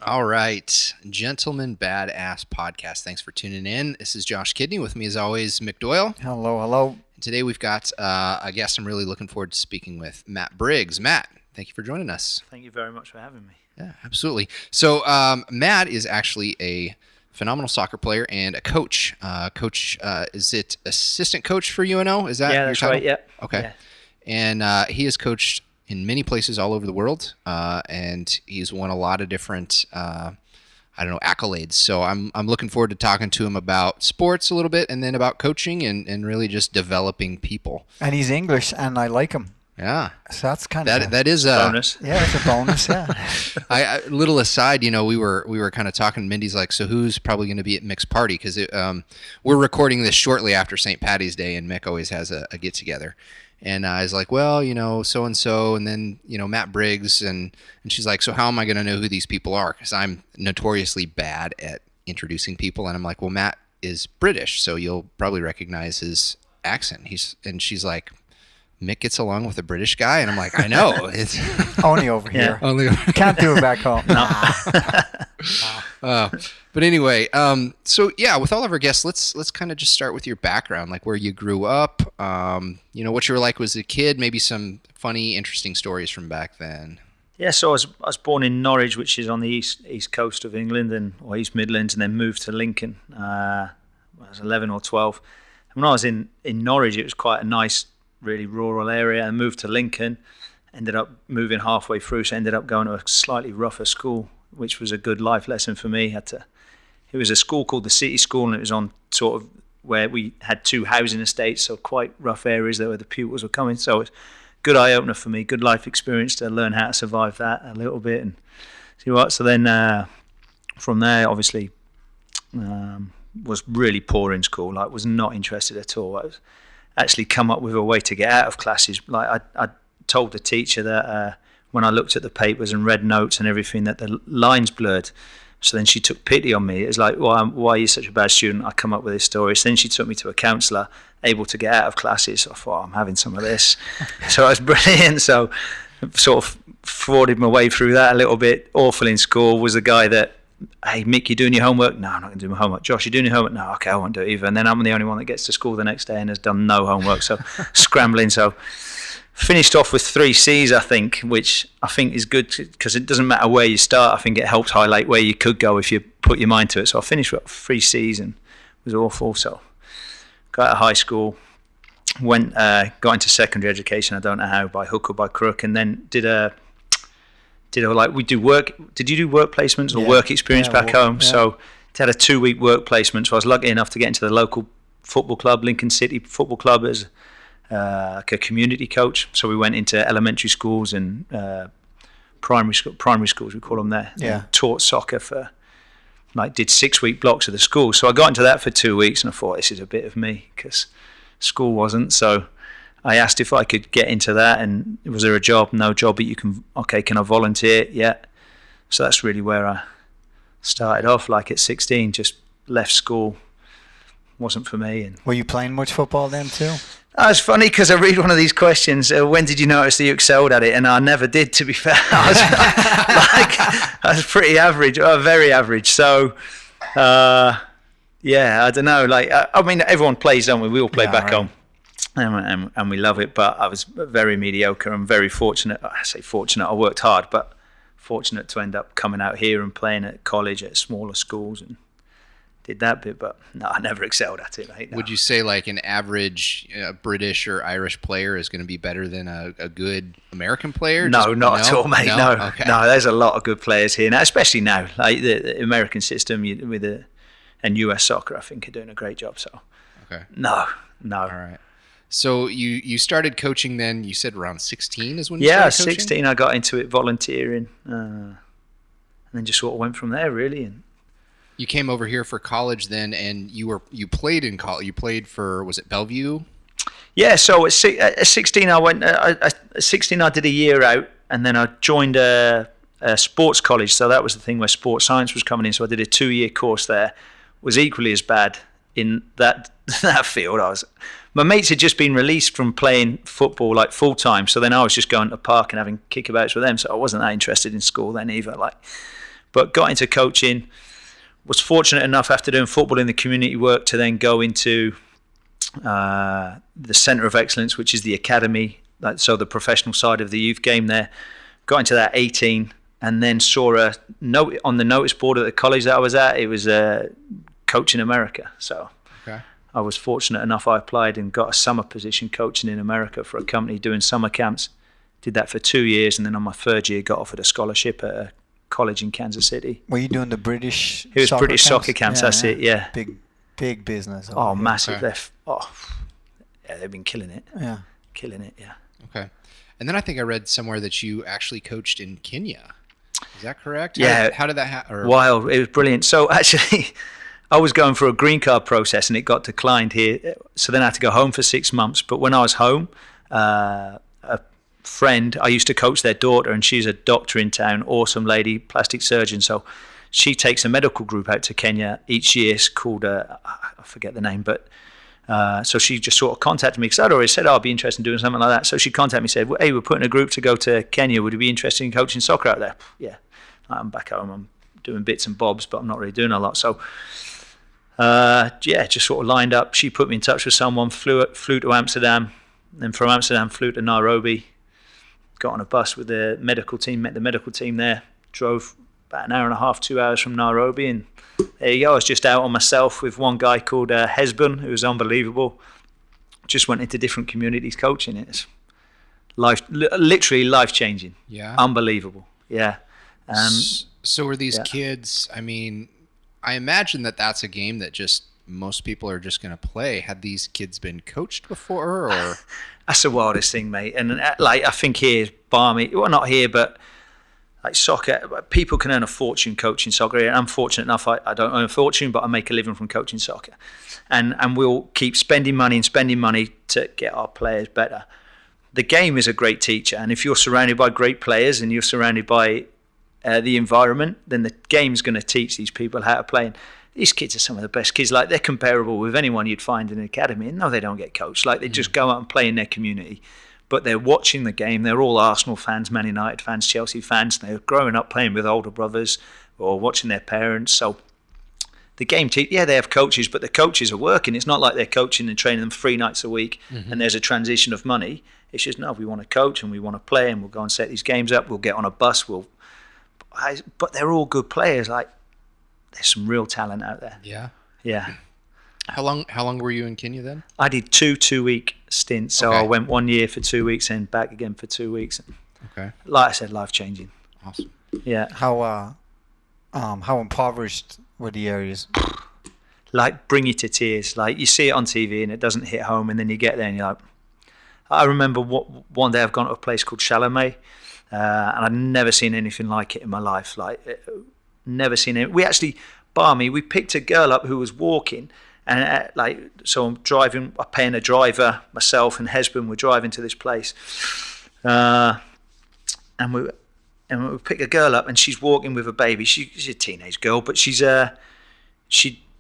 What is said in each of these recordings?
All right, Gentleman Badass Podcast. Thanks for tuning in. This is Josh Kidney. With me, as always, Mick Doyle. Hello, hello. Today we've got a guest I'm really looking forward to speaking with, Matt Briggs. Matt, thank you for joining us. Thank you very much for having me. Yeah, absolutely. So Matt is actually a phenomenal soccer player and a coach. Is it assistant coach for UNO? Is that your title? Right. Yeah. Okay. Yeah. And he has coached in many places all over the world, and he's won a lot of different, accolades. So I'm looking forward to talking to him about sports a little bit, and then about coaching and really just developing people. And he's English, and I like him. Yeah. So that's kind of that is a bonus. Yeah, it's a bonus. Yeah. I little aside, we were kind of talking. Mindy's like, so who's probably going to be at Mick's party? Because we're recording this shortly after St. Patty's Day, and Mick always has a get together. And I was like, well, so and so, and then Matt Briggs, and she's like, so how am I going to know who these people are? Because I'm notoriously bad at introducing people, and I'm like, well, Matt is British, so you'll probably recognize his accent. And she's like, Mick gets along with a British guy, and I'm like, I know. It's Only over here. only. Can't do it back home. But anyway, so yeah, with all of our guests, let's kind of just start with your background, like where you grew up, what you were like as a kid, maybe some funny, interesting stories from back then. Yeah. So I was born in Norwich, which is on the east coast of England, or East Midlands, and then moved to Lincoln. When I was 11 or 12. And when I was in Norwich, it was quite a nice, really rural area. I moved to Lincoln, ended up moving halfway through, so ended up going to a slightly rougher school, which was a good life lesson for me. It was a school called the City School, and it was on sort of where we had two housing estates, so quite rough areas there where the pupils were coming. So it's good eye opener for me, good life experience to learn how to survive that a little bit and see what. So then from there, obviously, was really poor in school. Like, was not interested at all. I was actually come up with a way to get out of classes. Like I told the teacher that when I looked at the papers and read notes and everything, that the lines blurred. So then she took pity on me. It was like, why are you such a bad student? I come up with this story. So then she took me to a counsellor, able to get out of classes. So I thought, I'm having some of this. So it was brilliant. So sort of frauded my way through that a little bit. Awful in school. Was the guy that, hey, Mick, you doing your homework? No, I'm not going to do my homework. Josh, you doing your homework? No, okay, I won't do it either. And then I'm the only one that gets to school the next day and has done no homework. So scrambling. So finished off with 3 C's, I think, which I think is good because it doesn't matter where you start. I think it helps highlight where you could go if you put your mind to it. So I finished with 3 C's and it was awful. So got out of high school, got into secondary education. I don't know how, by hook or by crook, and then did we do work. Did you do work placements or work experience back home? Yeah. So had a 2-week work placement. So I was lucky enough to get into the local football club, Lincoln City Football Club, as like a community coach. So we went into elementary schools and primary schools, we call them there. Yeah. Taught soccer for, did 6-week blocks of the school. So I got into that for 2 weeks and I thought, this is a bit of me, because school wasn't. So I asked if I could get into that, and was there a job? No job, but can I volunteer? Yeah. So that's really where I started off, at 16, just left school, wasn't for me. And were you playing much football then too? It's funny because I read one of these questions, when did you notice that you excelled at it? And I never did, to be fair. I was pretty average, very average. So, I don't know. Everyone plays, don't we? We all play back home. And we love it, but I was very mediocre. I'm very fortunate. I say fortunate, I worked hard, but fortunate to end up coming out here and playing at college at smaller schools and did that bit, but no, I never excelled at it. Would you say an average British or Irish player is going to be better than a good American player? No, not at all, mate. No, okay. No, there's a lot of good players here now, especially now. The American system and US soccer, I think, are doing a great job. So, okay. No. All right. So you started coaching then, you said around 16 is when you started coaching? 16 I got into it volunteering, and then just sort of went from there, really. And you came over here for college then, and you played in college. You played for, was it Bellevue? Yeah, so at 16 I went. At 16 I did a year out, and then I joined a sports college. So that was the thing where sports science was coming in. So I did a 2-year course there. Was equally as bad in that field. My mates had just been released from playing football full time. So then I was just going to the park and having kickabouts with them. So I wasn't that interested in school then either. but got into coaching. Was fortunate enough after doing football in the community work to then go into the Centre of Excellence, which is the academy, so the professional side of the youth game there. Got into that 18, and then saw a note on the notice board at the college that I was at. It was Coach in America. So Okay. I was fortunate enough, I applied and got a summer position coaching in America for a company doing summer camps. Did that for 2 years, and then on my third year got offered a scholarship at a college in Kansas City. Were you doing the British? It was British soccer camps. That's it. Yeah. Big business. Oh, over here. massive. Okay. Yeah, they've been killing it. Yeah. Killing it. Yeah. Okay. And then I think I read somewhere that you actually coached in Kenya. Is that correct? Yeah. How did that happen? Wild. It was brilliant. So actually, I was going for a green card process and it got declined here. So then I had to go home for 6 months. But when I was home, a friend, I used to coach their daughter, and she's a doctor in town, awesome lady, plastic surgeon. So she takes a medical group out to Kenya each year. It's called, I forget the name, but so she just sort of contacted me because I'd already said, I'll be interested in doing something like that. So she contacted me and said, well, hey, we're putting a group to go to Kenya. Would you be interested in coaching soccer out there? Yeah. I'm back home. I'm doing bits and bobs, but I'm not really doing a lot. So, just sort of lined up. She put me in touch with someone, flew to Amsterdam, then from Amsterdam flew to Nairobi, got on a bus with the medical team, met the medical team there, drove about an hour and a half, 2 hours from Nairobi, and there you go. I was just out on myself with one guy called Hesbon, who was unbelievable. Just went into different communities coaching. It's literally life-changing. Yeah. Unbelievable. Yeah. So were these yeah. kids, I mean, I imagine that that's a game that just most people are just going to play. Had these kids been coached before, or? That's the wildest thing, mate. And like, I think here, balmy, well, not here, but like soccer, people can earn a fortune coaching soccer. And I'm fortunate enough, I don't earn a fortune, but I make a living from coaching soccer. And we'll keep spending money to get our players better. The game is a great teacher. And if you're surrounded by great players and you're surrounded by the environment, then the game's going to teach these people how to play. And these kids are some of the best kids. Like, they're comparable with anyone you'd find in an academy. And no, they don't get coached. Like, they just go out and play in their community. But they're watching the game. They're all Arsenal fans, Man United fans, Chelsea fans. They're growing up playing with older brothers or watching their parents. So the game, they have coaches, but the coaches are working. It's not like they're coaching and training them 3 nights a week and there's a transition of money. It's just, no, we want to coach and we want to play and we'll go and set these games up. We'll get on a bus. But they're all good players. Like, there's some real talent out there. Yeah. Yeah. How long were you in Kenya then? I did 2-week stints. So Okay. I went 1 year for 2 weeks and back again for 2 weeks. Okay. Like I said, life changing. Awesome. Yeah. How impoverished were the areas? Like, bring you to tears. Like, you see it on TV and it doesn't hit home, and then you get there and you're like, I remember one day I've gone to a place called Chalamet, and I'd never seen anything like it in my life. Like, never seen it. We actually, we picked a girl up who was walking, and so I'm driving, I'm paying a driver, myself and Hesbon were driving to this place, and we pick a girl up, and she's walking with a baby. She's a teenage girl, but she'd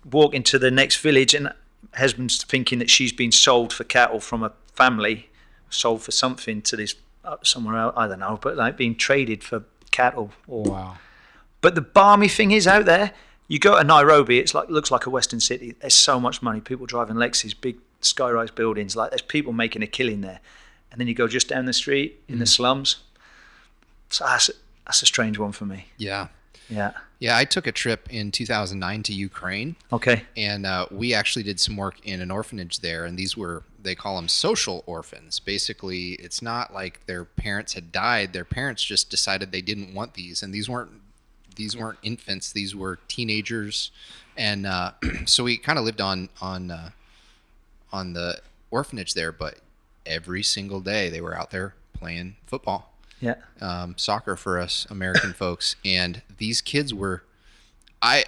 walk into the next village, and Hesbon's thinking that she's been sold for cattle from a family, sold for something to this somewhere else, I don't know, but like being traded for cattle. Wow. But the balmy thing is, out there, you go to Nairobi, it's like, looks like a Western city. There's so much money, people driving Lexus, big sky-rise buildings, like there's people making a killing there. And then you go just down the street in the slums. So that's a strange one for me. Yeah. Yeah. Yeah, I took a trip in 2009 to Ukraine. Okay. And we actually did some work in an orphanage there, and they call them social orphans. Basically, it's not like their parents had died. Their parents just decided they didn't want these, and these weren't infants. These were teenagers, and so we kind of lived on the orphanage there. But every single day they were out there playing football. Yeah. Soccer for us American folks, and these kids were, I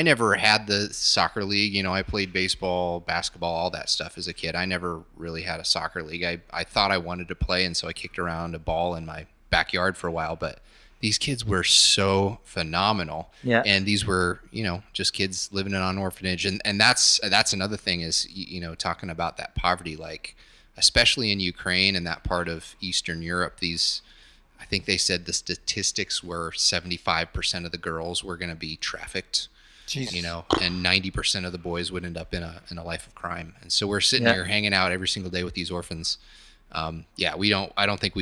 never had the soccer league. I played baseball, basketball, all that stuff as a kid. I never really had a soccer league. I thought I wanted to play, and so I kicked around a ball in my backyard for a while, but these kids were so phenomenal. Yeah. And these were, just kids living in an orphanage. And that's another thing is, talking about that poverty, like, especially in Ukraine and that part of Eastern Europe, these I think they said the statistics were 75% of the girls were going to be trafficked. Jesus. You know, and 90% of the boys would end up in a life of crime. And so we're sitting Yeah. here hanging out every single day with these orphans. I don't think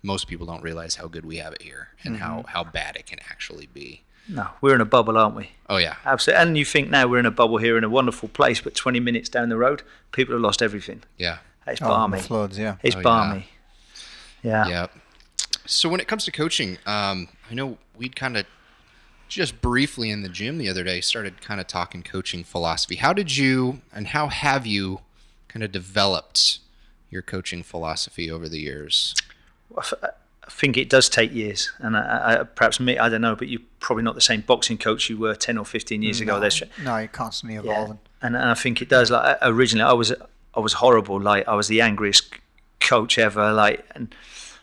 most people don't realize how good we have it here and how bad it can actually be. No, we're in a bubble, aren't we? Oh yeah. Absolutely. And you think now we're in a bubble here in a wonderful place, but 20 minutes down the road, people have lost everything. Yeah. It's The balmy. floods, yeah. It's Oh, yeah. balmy. Yeah. Yeah. So when it comes to coaching, I know we'd kind of just briefly in the gym the other day started kind of talking coaching philosophy. How have you kind of developed your coaching philosophy over the years? I think it does take years, and perhaps me, I don't know, but you're probably not the same boxing coach you were 10 or 15 years ago. No, you're constantly evolving. And I think it does. Like originally, I was horrible. Like I was the angriest coach ever.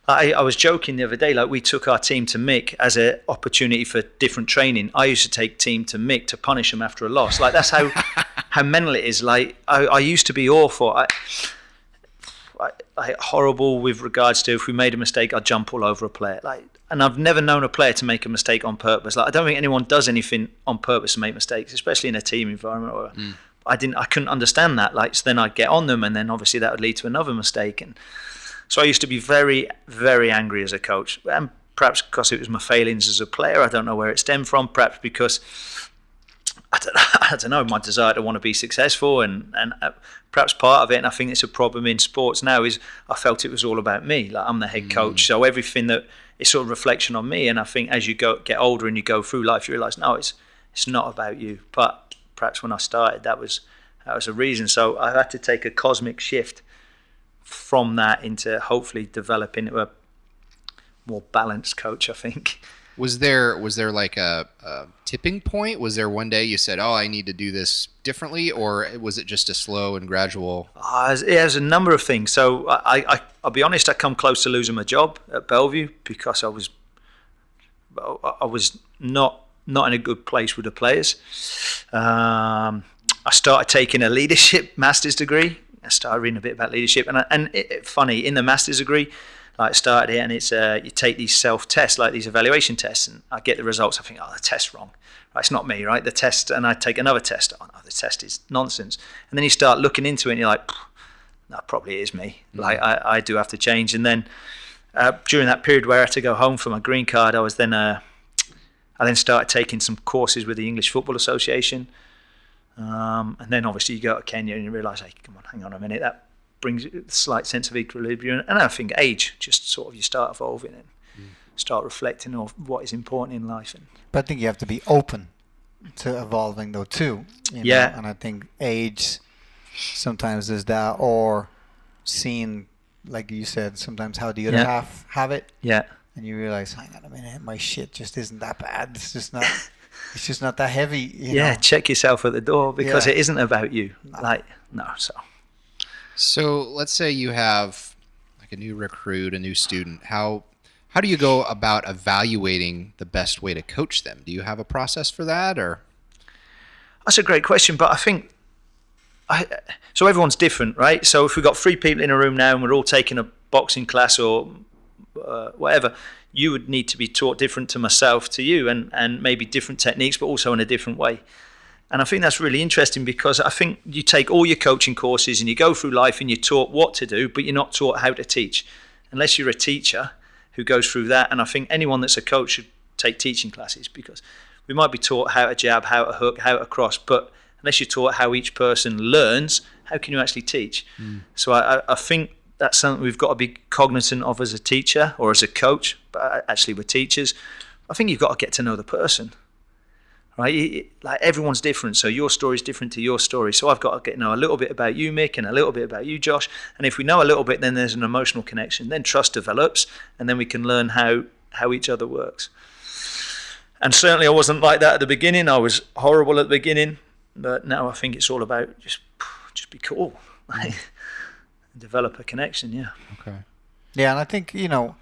I was joking the other day. Like we took our team to Mick as an opportunity for different training. I used to take team to Mick to punish them after a loss. Like that's how how mental it is. Like I used to be awful. I horrible with regards to if we made a mistake, I'd jump all over a player. And I've never known a player to make a mistake on purpose. Like I don't think anyone does anything on purpose to make mistakes, especially in a team environment. I couldn't understand that. Like so then I'd get on them, and then obviously that would lead to another mistake. And so I used to be very, very angry as a coach, and perhaps because it was my failings as a player. I don't know where it stemmed from. Perhaps because I don't know, my desire to want to be successful, and perhaps part of it, and I think it's a problem in sports now, is I felt it was all about me. Like I'm the head coach, so everything that is sort of reflection on me. And I think as you get older and you go through life, you realise no, it's not about you. But perhaps when I started, that was a reason. So I had to take a cosmic shift from that into hopefully developing into a more balanced coach, I think. Was there like a tipping point? Was there one day you said, "Oh, I need to do this differently," or was it just a slow and gradual? It has a number of things. So I'll be honest, I come close to losing my job at Bellevue because I was not in a good place with the players. I started taking a leadership master's degree. I started reading a bit about leadership, funny, in the master's degree, like I started it, and it's you take these self-tests, like these evaluation tests, and I get the results. I think, oh, the test's wrong. Right, it's not me, right? The test, and I take another test. Oh no, the test is nonsense. And then you start looking into it, and you're like, no, probably it is me. Like I do have to change. And then during that period where I had to go home for my green card, I then started taking some courses with the English Football Association. And then obviously you go to Kenya and you realise, hey, come on, hang on a minute, that brings a slight sense of equilibrium. And I think age, just sort of you start evolving and start reflecting on what is important in life. But I think you have to be open to evolving though too. You Yeah. know? And I think age sometimes is that, or seeing, like you said, sometimes how the other half have it. Yeah. And you realise, hang on a minute, my shit just isn't that bad. It's just not that heavy. You know? Check yourself at the door because Yeah. it isn't about you. So let's say you have like a new recruit, a new student. How do you go about evaluating the best way to coach them? Do you have a process for that, or? That's a great question, but I think so everyone's different, right? So if we've got 3 people in a room now and we're all taking a boxing class or whatever, you would need to be taught different to myself, to you, and maybe different techniques, but also in a different way. And I think that's really interesting because I think you take all your coaching courses and you go through life and you're taught what to do, but you're not taught how to teach. Unless you're a teacher who goes through that. And I think anyone that's a coach should take teaching classes because we might be taught how to jab, how to hook, how to cross, but unless you're taught how each person learns, how can you actually teach? So I think that's something we've got to be cognizant of as a teacher or as a coach, but actually we're teachers. I think you've got to get to know the person. Right, like everyone's different, so your story is different to your story. So I've got to get to know a little bit about you, Mick, and a little bit about you, Josh. And if we know a little bit, then there's an emotional connection. Then trust develops, and then we can learn how each other works. And certainly, I wasn't like that at the beginning. I was horrible at the beginning, but now I think it's all about just be cool, develop a connection. Yeah. Okay. Yeah, and I think one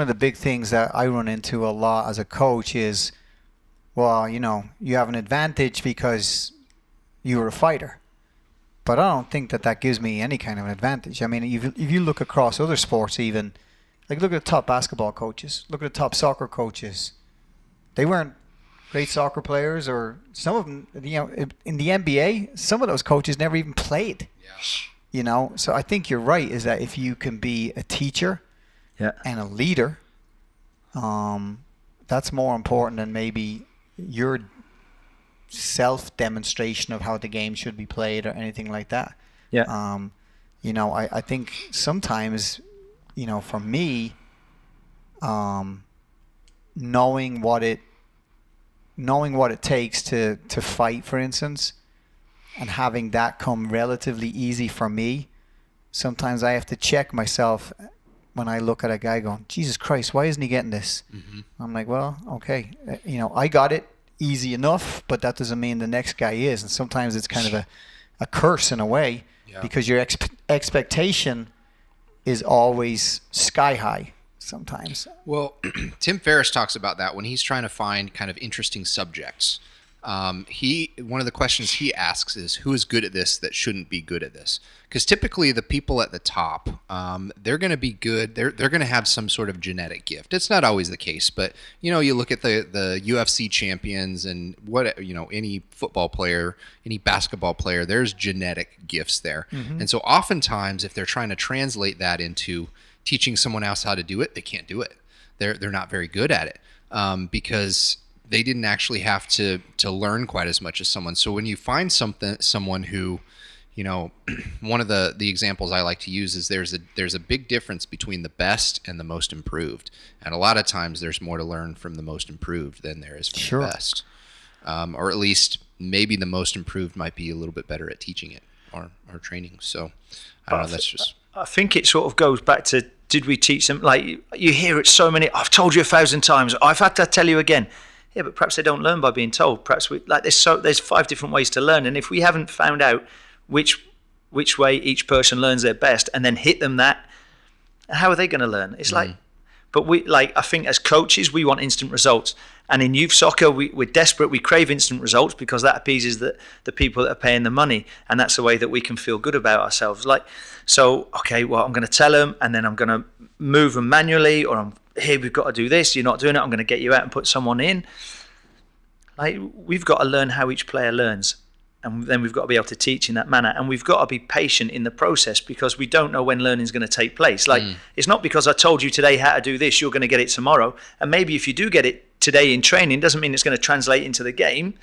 of the big things that I run into a lot as a coach is, well, you have an advantage because you're a fighter. But I don't think that gives me any kind of an advantage. I mean, if you look across other sports even, Like, look at the top basketball coaches. Look at the top soccer coaches. They weren't great soccer players, or some of them, in the NBA, some of those coaches never even played. Yeah. So I think you're right, is that if you can be a teacher and a leader, that's more important than maybe your self-demonstration of how the game should be played or anything like that. Yeah. I think sometimes, for me, knowing what it takes to fight, for instance, and having that come relatively easy for me, sometimes I have to check myself when I look at a guy going, Jesus Christ, why isn't he getting this? Mm-hmm. I'm like, well, okay, I got it easy enough, but that doesn't mean the next guy is. And sometimes it's kind of a curse in a way, because your expectation is always sky high sometimes. Well, Tim Ferriss talks about that when he's trying to find kind of interesting subjects. One of the questions he asks is, who is good at this that shouldn't be good at this? Because typically the people at the top, they're going to be good. They're going to have some sort of genetic gift. It's not always the case, but you look at the UFC champions and any football player, any basketball player, there's genetic gifts there. Mm-hmm. And so oftentimes if they're trying to translate that into teaching someone else how to do it, they can't do it. They're not very good at it because they didn't actually have to learn quite as much as someone. So when you find someone who, one of the examples I like to use is there's a big difference between the best and the most improved. And a lot of times there's more to learn from the most improved than there is from the best. Or at least maybe the most improved might be a little bit better at teaching it or training. So I don't know, that's just... I think it sort of goes back to, did we teach them? Like, you hear it so many, I've told you 1,000 times, I've had to tell you again. Yeah, but perhaps they don't learn by being told. Perhaps there's 5 different ways to learn, and if we haven't found out which way each person learns their best, and then hit them that, how are they going to learn? It's but I think as coaches we want instant results, and in youth soccer we're desperate. We crave instant results because that appeases the people that are paying the money, and that's the way that we can feel good about ourselves. Okay, well, I'm going to tell them, and then I'm going to move them manually, or here, we've got to do this, you're not doing it, I'm going to get you out and put someone in. We've got to learn how each player learns, and then we've got to be able to teach in that manner, and we've got to be patient in the process because we don't know when learning is going to take place. It's not because I told you today how to do this, you're going to get it tomorrow. And maybe if you do get it today in training, doesn't mean it's going to translate into the game,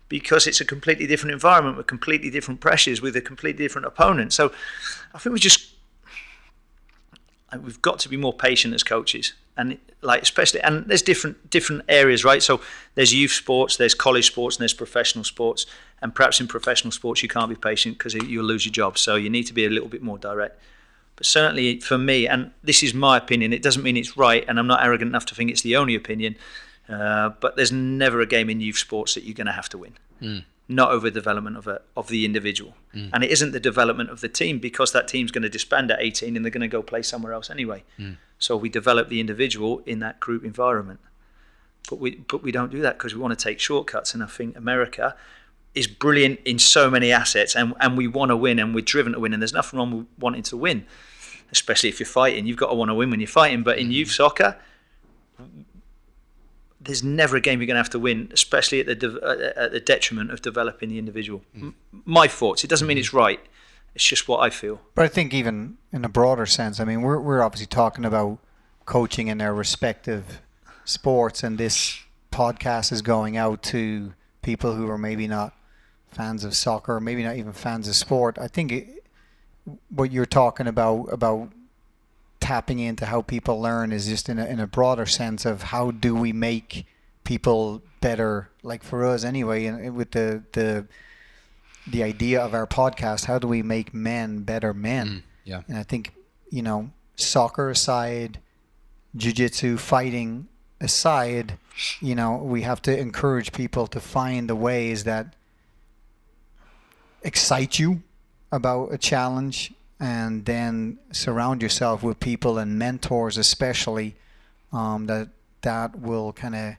because it's a completely different environment with completely different pressures, with a completely different opponent. So I think we've got to be more patient as coaches, and especially, and there's different areas, right? So there's youth sports, there's college sports, and there's professional sports. And perhaps in professional sports you can't be patient because you'll lose your job. So you need to be a little bit more direct. But certainly for me, and this is my opinion, it doesn't mean it's right, and I'm not arrogant enough to think it's the only opinion. But there's never a game in youth sports that you're going to have to win. Not over development of the individual. And it isn't the development of the team, because that team's going to disband at 18 and they're going to go play somewhere else anyway. So we develop the individual in that group environment. But we don't do that because we want to take shortcuts. And I think America is brilliant in so many assets, and we want to win, and we're driven to win, and there's nothing wrong with wanting to win, especially if you're fighting. You've got to want to win when you're fighting. But in youth soccer, there's never a game you're going to have to win, especially at the detriment of developing the individual. My thoughts. It doesn't mean it's right. It's just what I feel. But I think even in a broader sense, I mean, we're obviously talking about coaching in their respective sports, and this podcast is going out to people who are maybe not fans of soccer, or maybe not even fans of sport. I think what you're talking about tapping into how people learn is just in a broader sense of how do we make people better, like for us anyway, and with the idea of our podcast, how do we make men better men? And I think, soccer aside, jiu-jitsu, fighting aside, we have to encourage people to find the ways that excite you about a challenge, and then surround yourself with people and mentors especially that will kind of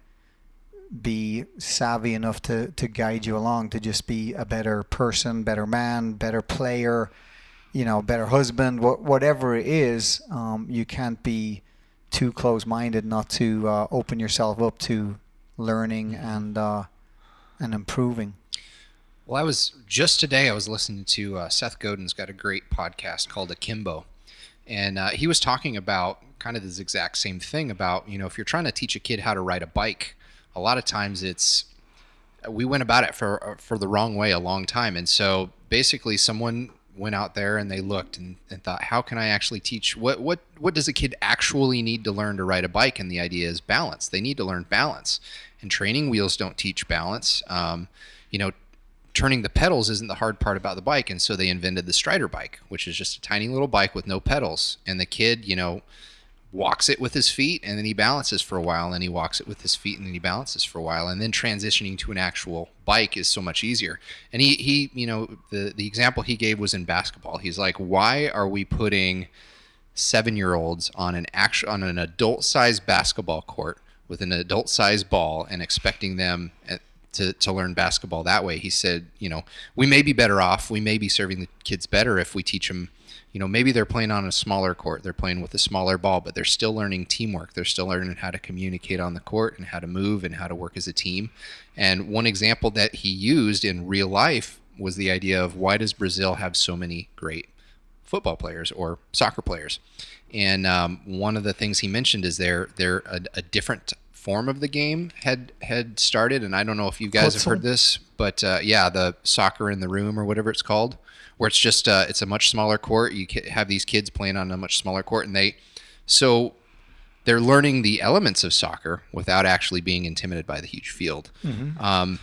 be savvy enough to guide you along to just be a better person, better man, better player, better husband, whatever it is. You can't be too close-minded, not to open yourself up to learning and improving. Well, I was listening to Seth Godin's got a great podcast called Akimbo, and he was talking about kind of this exact same thing about, if you're trying to teach a kid how to ride a bike, a lot of times we went about it for the wrong way a long time. And so basically someone went out there and they looked and thought, how can I actually teach, what does a kid actually need to learn to ride a bike? And the idea is balance. They need to learn balance, and training wheels don't teach balance. Turning the pedals isn't the hard part about the bike. And so they invented the Strider bike, which is just a tiny little bike with no pedals. And the kid, walks it with his feet, and then he balances for a while, and he walks it with his feet, and then he balances for a while. And then transitioning to an actual bike is so much easier. And he the example he gave was in basketball. He's like, why are we putting 7-year-olds on an adult-sized basketball court with an adult-sized ball and expecting them to learn basketball that way? He said, we may be better off. We may be serving the kids better if we teach them, maybe they're playing on a smaller court. They're playing with a smaller ball, but they're still learning teamwork. They're still learning how to communicate on the court and how to move and how to work as a team. And one example that he used in real life was the idea of, why does Brazil have so many great football players or soccer players? And one of the things he mentioned is they're a different form of the game had started, and I don't know if you guys have heard this, but the soccer in the room, or whatever it's called, where it's just it's a much smaller court. You have these kids playing on a much smaller court, and they're learning the elements of soccer without actually being intimidated by the huge field. Mm-hmm.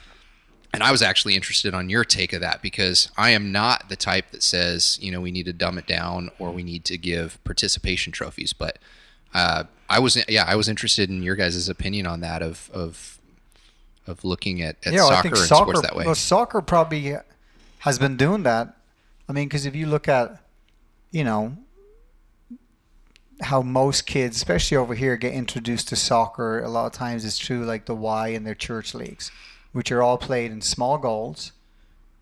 And I was actually interested on your take of that, because I am not the type that says, we need to dumb it down or we need to give participation trophies, but I was interested in your guys' opinion on that of looking at soccer and sports that way. Well, soccer probably has been doing that. I mean, because if you look at, how most kids, especially over here, get introduced to soccer, a lot of times it's through like the Y and their church leagues, which are all played in small goals,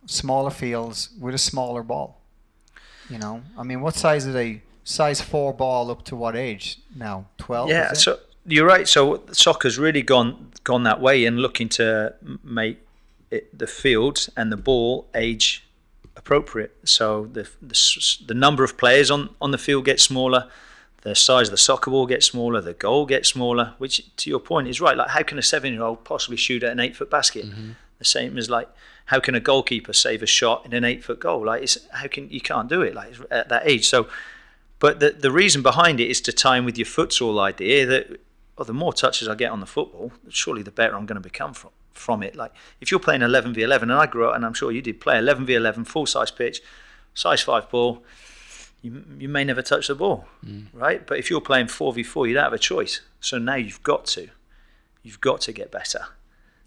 smaller fields with a smaller ball. I mean, what size are they? Size 4 ball up to what age now? 12? Yeah, so you're right. So soccer's really gone that way, and looking to make the fields and the ball age appropriate. So the number of players on the field gets smaller, the size of the soccer ball gets smaller, the goal gets smaller, which, to your point, is right. Like, how can a 7-year-old possibly shoot at an 8-foot basket? Mm-hmm. The same as, like, how can a goalkeeper save a shot in an 8-foot goal? Like, you can't do it, like, at that age. So, but the reason behind it is to tie in with your futsal idea that, the more touches I get on the football, surely the better I'm going to become from it. Like, if you're playing 11v11, and I grew up, and I'm sure you did, play 11v11, full-size pitch, size 5 ball, you may never touch the ball, right? But if you're playing 4v4, you don't have a choice. So now you've got to get better.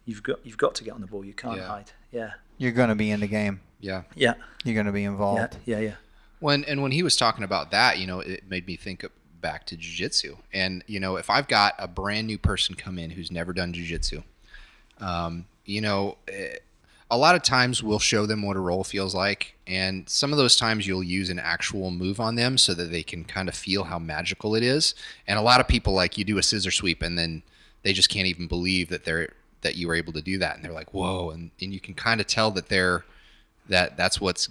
You've got to get on the ball. You can't hide. Yeah. You're going to be in the game. Yeah. Yeah. You're going to be involved. Yeah. When he was talking about that, it made me think back to jiu-jitsu. And, if I've got a brand new person come in who's never done jiu-jitsu, a lot of times we'll show them what a roll feels like. And some of those times you'll use an actual move on them so that they can kind of feel how magical it is. And a lot of people, like, you do a scissor sweep and then they just can't even believe that you were able to do that. And they're like, whoa. And you can kind of tell that that's what's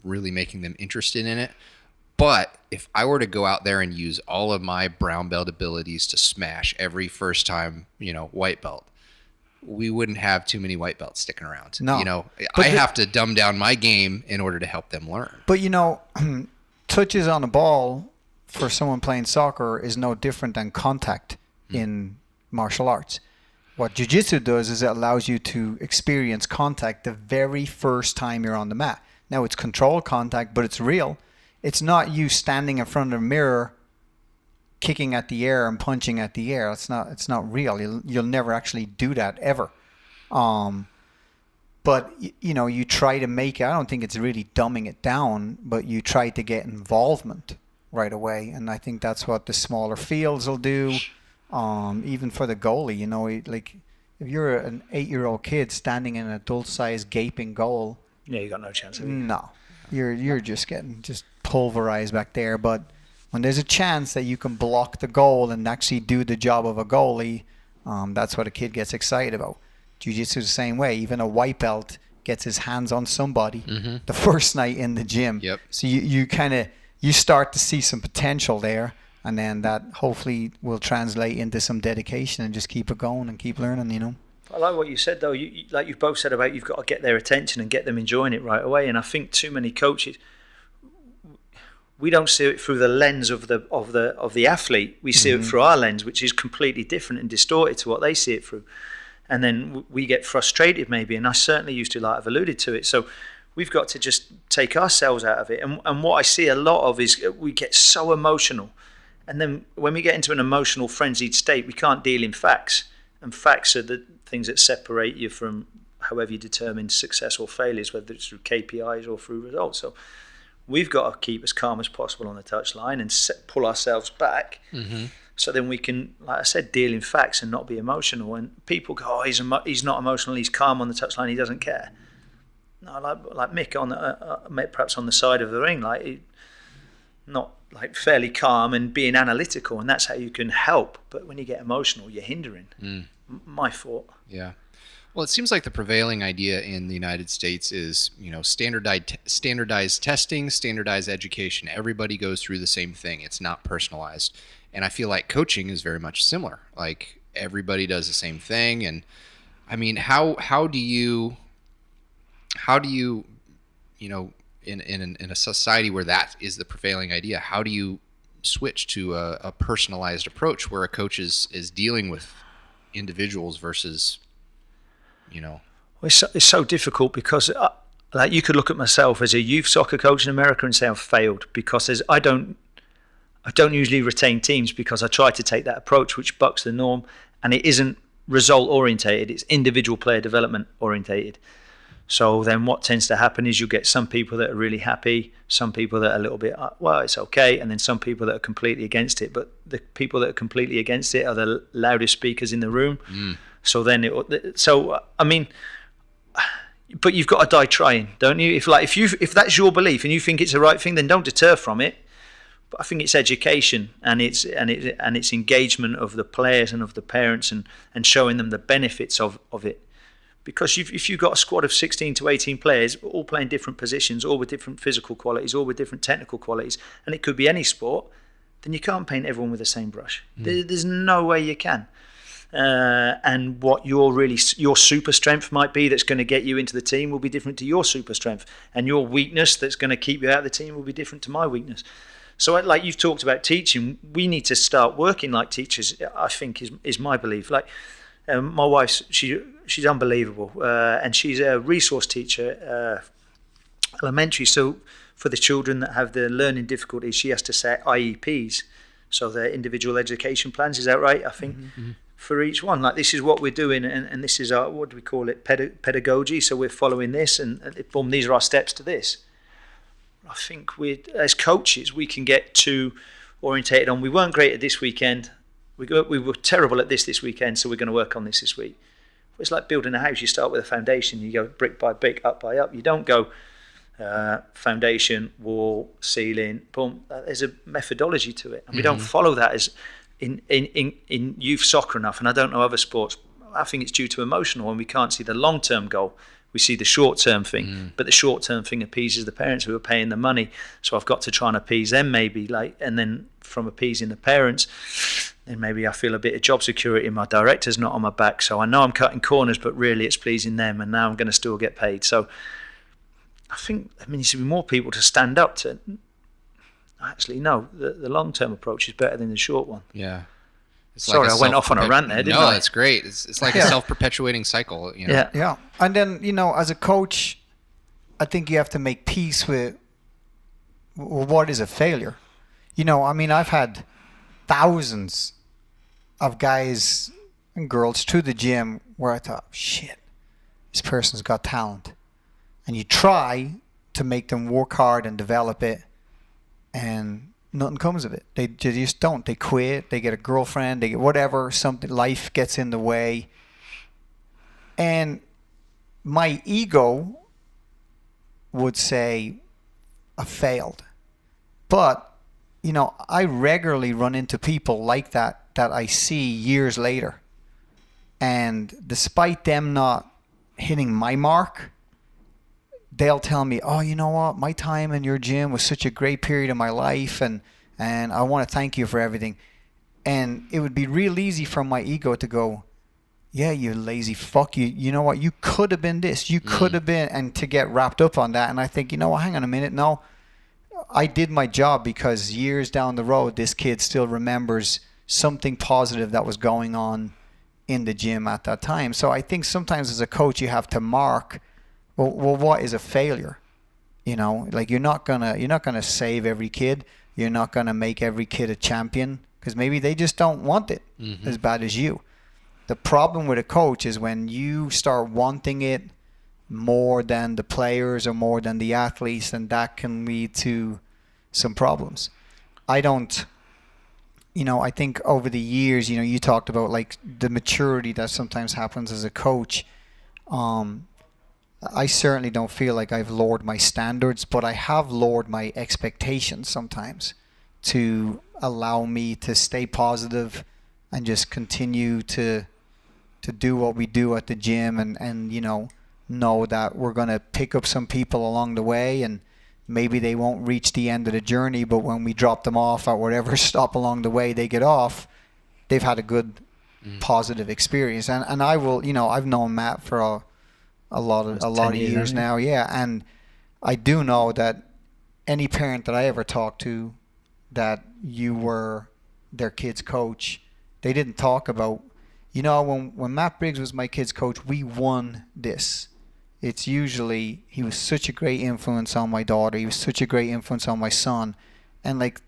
really making them interested in it. But if I were to go out there and use all of my brown belt abilities to smash every first time, white belt, we wouldn't have too many white belts sticking around. No. I have to dumb down my game in order to help them learn. But, touches on the ball for someone playing soccer is no different than contact in martial arts. What jiu-jitsu does is it allows you to experience contact the very first time you're on the mat. Now, it's controlled contact, but it's real. It's not you standing in front of a mirror, kicking at the air and punching at the air. It's not real. You'll never actually do that ever. But you try to make it. I don't think it's really dumbing it down, but you try to get involvement right away, and I think that's what the smaller fields will do. Even for the goalie, like, if you're an 8-year-old kid standing in an adult-sized gaping goal, you got no chance of it. No, you're just getting pulverized back there. But when there's a chance that you can block the goal and actually do the job of a goalie, that's what a kid gets excited about. Jiu-jitsu is the same way. Even a white belt gets his hands on somebody the first night in the gym. Yep. So you start to see some potential there, and then that hopefully will translate into some dedication and just keep it going and keep learning, you know. I like what you said, though. Like you've both said about you've got to get their attention and get them enjoying it right away. And I think too many coaches, we don't see it through the lens of the athlete. We see it through our lens, which is completely different and distorted to what they see it through. And then we get frustrated maybe, and I certainly used to, like I've alluded to it. So we've got to just take ourselves out of it. And what I see a lot of is we get so emotional. And then when we get into an emotional frenzied state, we can't deal in facts. And facts are the things that separate you from however you determine success or failures, whether it's through KPIs or through results. So we've got to keep as calm as possible on the touchline and pull ourselves back. So then we can, like I said, deal in facts and not be emotional. And people go, oh, he's not emotional, he's calm on the touchline, he doesn't care. No, like Mick on perhaps on the side of the ring, not like fairly calm and being analytical, and that's how you can help. But when you get emotional, you're hindering. My thought. Yeah. Well, it seems like the prevailing idea in the United States is, standardized testing, standardized education. Everybody goes through the same thing. It's not personalized. And I feel like coaching is very much similar. Like everybody does the same thing. And I mean, how do you in a society where that is the prevailing idea, how do you switch to a personalized approach where a coach is dealing with individuals versus, Well, it's so difficult because like you could look at myself as a youth soccer coach in America and say I've failed because I don't usually retain teams because I try to take that approach which bucks the norm, and it isn't result orientated, it's individual player development orientated. So then what tends to happen is you get some people that are really happy, some people that are a little bit, well, it's okay, and then some people that are completely against it. But the people that are completely against it are the loudest speakers in the room. So then, but you've got to die trying, don't you? If that's your belief and you think it's the right thing, then don't deter from it. But I think it's education and it's engagement of the players and of the parents and showing them the benefits of it. Because if you've got a squad of 16 to 18 players, all playing different positions, all with different physical qualities, all with different technical qualities, and it could be any sport, then you can't paint everyone with the same brush. There's no way you can. And what your super strength might be that's going to get you into the team will be different to your super strength. And your weakness that's going to keep you out of the team will be different to my weakness. So like you've talked about teaching, we need to start working like teachers, I think is my belief. Like, my wife, she's unbelievable, and she's a resource teacher, elementary. So for the children that have the learning difficulties, she has to set IEPs, so their individual education plans. Is that right? I think for each one, like this is what we're doing, and this is our, what do we call it, pedagogy. So we're following this, and boom, these are our steps to this. I think as coaches, we can get too orientated on we weren't great at this weekend. We were terrible at this weekend, so we're going to work on this week. It's like building a house. You start with a foundation. You go brick by brick, up by up. You don't go foundation, wall, ceiling, boom. There's a methodology to it, and we don't follow that as in youth soccer enough. And I don't know other sports. I think it's due to emotional, and we can't see the long-term goal. We see the short-term thing, but the short-term thing appeases the parents who are paying the money. So I've got to try and appease them, maybe, and then from appeasing the parents, then maybe I feel a bit of job security. My director's not on my back, so I know I'm cutting corners, but really it's pleasing them, and now I'm going to still get paid. So I think there should be more people to stand up to. Actually, no, the long-term approach is better than the short one. Yeah. It's Sorry, I went off on a rant there, didn't I? No, that's great. It's like a self-perpetuating cycle. Yeah. And then, as a coach, I think you have to make peace with what is a failure. I've had thousands of guys and girls to the gym where I thought, shit, this person's got talent. And you try to make them work hard and develop it, and nothing comes of it. They just don't. They quit. They get a girlfriend. They get whatever. Something. Life gets in the way. And my ego would say, I failed. But I regularly run into people like that I see years later. And despite them not hitting my mark, they'll tell me, oh, you know what? My time in your gym was such a great period of my life, and I want to thank you for everything. And it would be real easy for my ego to go, yeah, you lazy fuck. You know what? You could have been this. You could have been, and to get wrapped up on that. And I think, you know what? Hang on a minute. No, I did my job, because years down the road, this kid still remembers something positive that was going on in the gym at that time. So I think sometimes as a coach, you have to mark, well, what is a failure? Like you're not gonna save every kid. You're not gonna make every kid a champion, because maybe they just don't want it as bad as you. The problem with a coach is when you start wanting it more than the players or more than the athletes, and that can lead to some problems. I think over the years, you talked about like the maturity that sometimes happens as a coach. I certainly don't feel like I've lowered my standards, but I have lowered my expectations sometimes to allow me to stay positive and just continue to do what we do at the gym, and know that we're going to pick up some people along the way, and maybe they won't reach the end of the journey, but when we drop them off at whatever stop along the way they get off, they've had a good positive experience. And I will, I've known Matt for a lot of years now, yeah, and I do know that any parent that I ever talked to that you were their kid's coach, they didn't talk about, when Matt Briggs was my kid's coach, we won this. It's usually, he was such a great influence on my daughter. He was such a great influence on my son. And like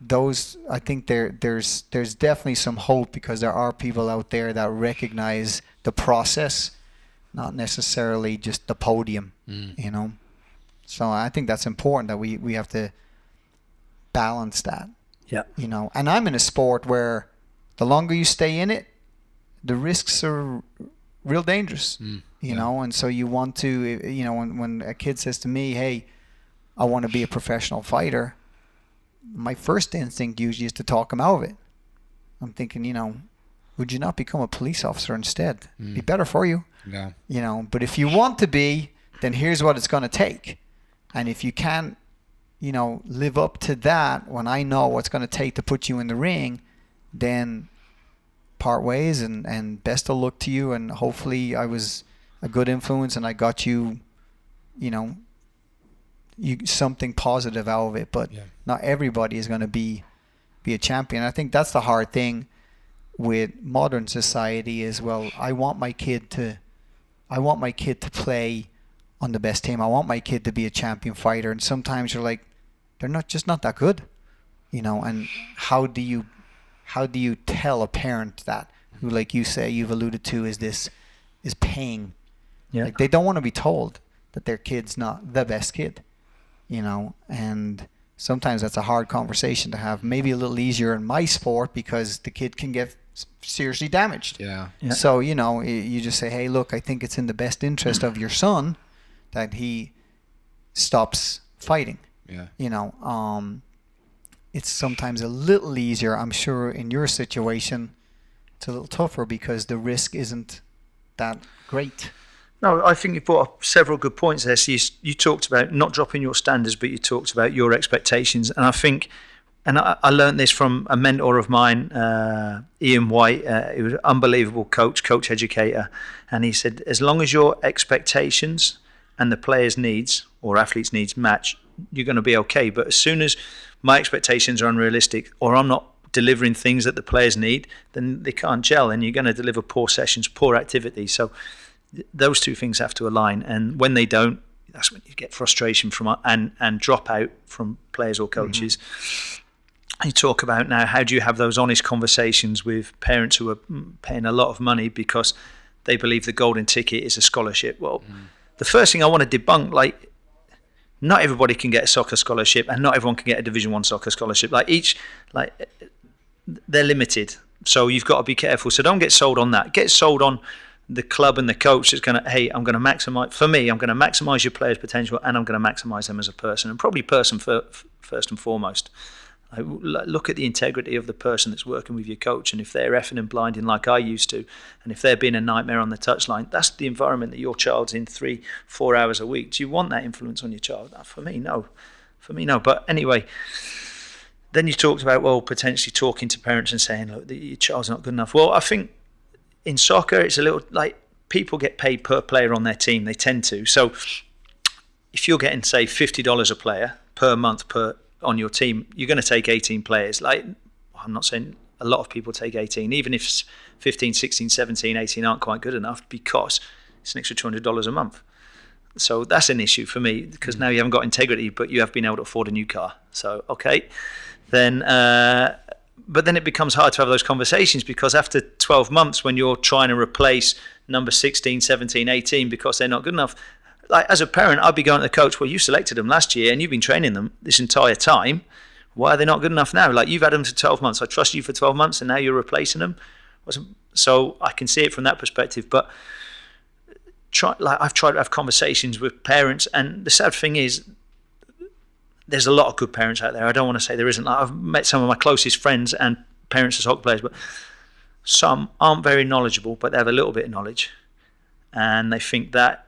those, I think there's definitely some hope, because there are people out there that recognize the process, not necessarily just the podium, So I think that's important, that we have to balance that. Yeah. And I'm in a sport where the longer you stay in it, the risks are real dangerous, and so you want to, when a kid says to me, hey, I want to be a professional fighter, my first instinct usually is to talk him out of it. I'm thinking, would you not become a police officer instead? Be better for you. Yeah. But if you want to be, then here's what it's going to take. And if you can't, live up to that, when I know what's going to take to put you in the ring, then part ways, and best of luck to you, and hopefully I was a good influence and I got you something positive out of it. But not everybody is going to be a champion. I think that's the hard thing with modern society is, well, I want my kid to play on the best team. I want my kid to be a champion fighter, and sometimes you're like, they're not that good, and how do you tell a parent that, who, like you say, you've alluded to, is paying? Yeah. Like, they don't want to be told that their kid's not the best kid, and sometimes that's a hard conversation to have. Maybe a little easier in my sport, because the kid can get seriously damaged. Yeah. So, you just say, hey, look, I think it's in the best interest of your son that he stops fighting. Yeah. It's sometimes a little easier. I'm sure in your situation, it's a little tougher, because the risk isn't that great. No, I think you brought up several good points there. So you talked about not dropping your standards, but you talked about your expectations. And I think, and I learned this from a mentor of mine, Ian White. He was an unbelievable coach educator. And he said, as long as your expectations and the player's needs or athlete's needs match, you're going to be okay. But as soon as my expectations are unrealistic, or I'm not delivering things that the players need, then they can't gel, and you're going to deliver poor sessions, poor activity. So those two things have to align, and when they don't, that's when you get frustration from and drop out from players or coaches. You talk about now, how do you have those honest conversations with parents who are paying a lot of money because they believe the golden ticket is a scholarship? Well, the first thing I want to debunk, like, not everybody can get a soccer scholarship, and not everyone can get a Division 1 soccer scholarship. They're limited. So you've got to be careful. So don't get sold on that. Get sold on the club and the coach that's going to, hey, I'm going to maximize your player's potential, and I'm going to maximize them as a person, and probably person first and foremost. Look at the integrity of the person that's working with your coach, and if they're effing and blinding like I used to, and if they're being a nightmare on the touchline, that's the environment that your child's in 3-4 hours a week. Do you want that influence on your child? For me, no. But anyway, then you talked about, well, potentially talking to parents and saying, look, your child's not good enough. Well, I think in soccer, it's a little like people get paid per player on their team. They tend to. So if you're getting, say, $50 a player per month on your team, you're going to take 18 players. Like, I'm not saying a lot of people take 18, even if 15, 16, 17, 18 aren't quite good enough, because it's an extra $200 a month. So that's an issue for me, because now you haven't got integrity, but you have been able to afford a new car. So, okay. Then, but then it becomes hard to have those conversations, because after 12 months, when you're trying to replace number 16, 17, 18 because they're not good enough, like as a parent, I'd be going to the coach, well, you selected them last year and you've been training them this entire time. Why are they not good enough now? Like, you've had them for 12 months. I trust you for 12 months and now you're replacing them. So I can see it from that perspective. But I've tried to have conversations with parents, and the sad thing is, there's a lot of good parents out there. I don't want to say there isn't. Like, I've met some of my closest friends and parents as hockey players, but some aren't very knowledgeable, but they have a little bit of knowledge, and they think that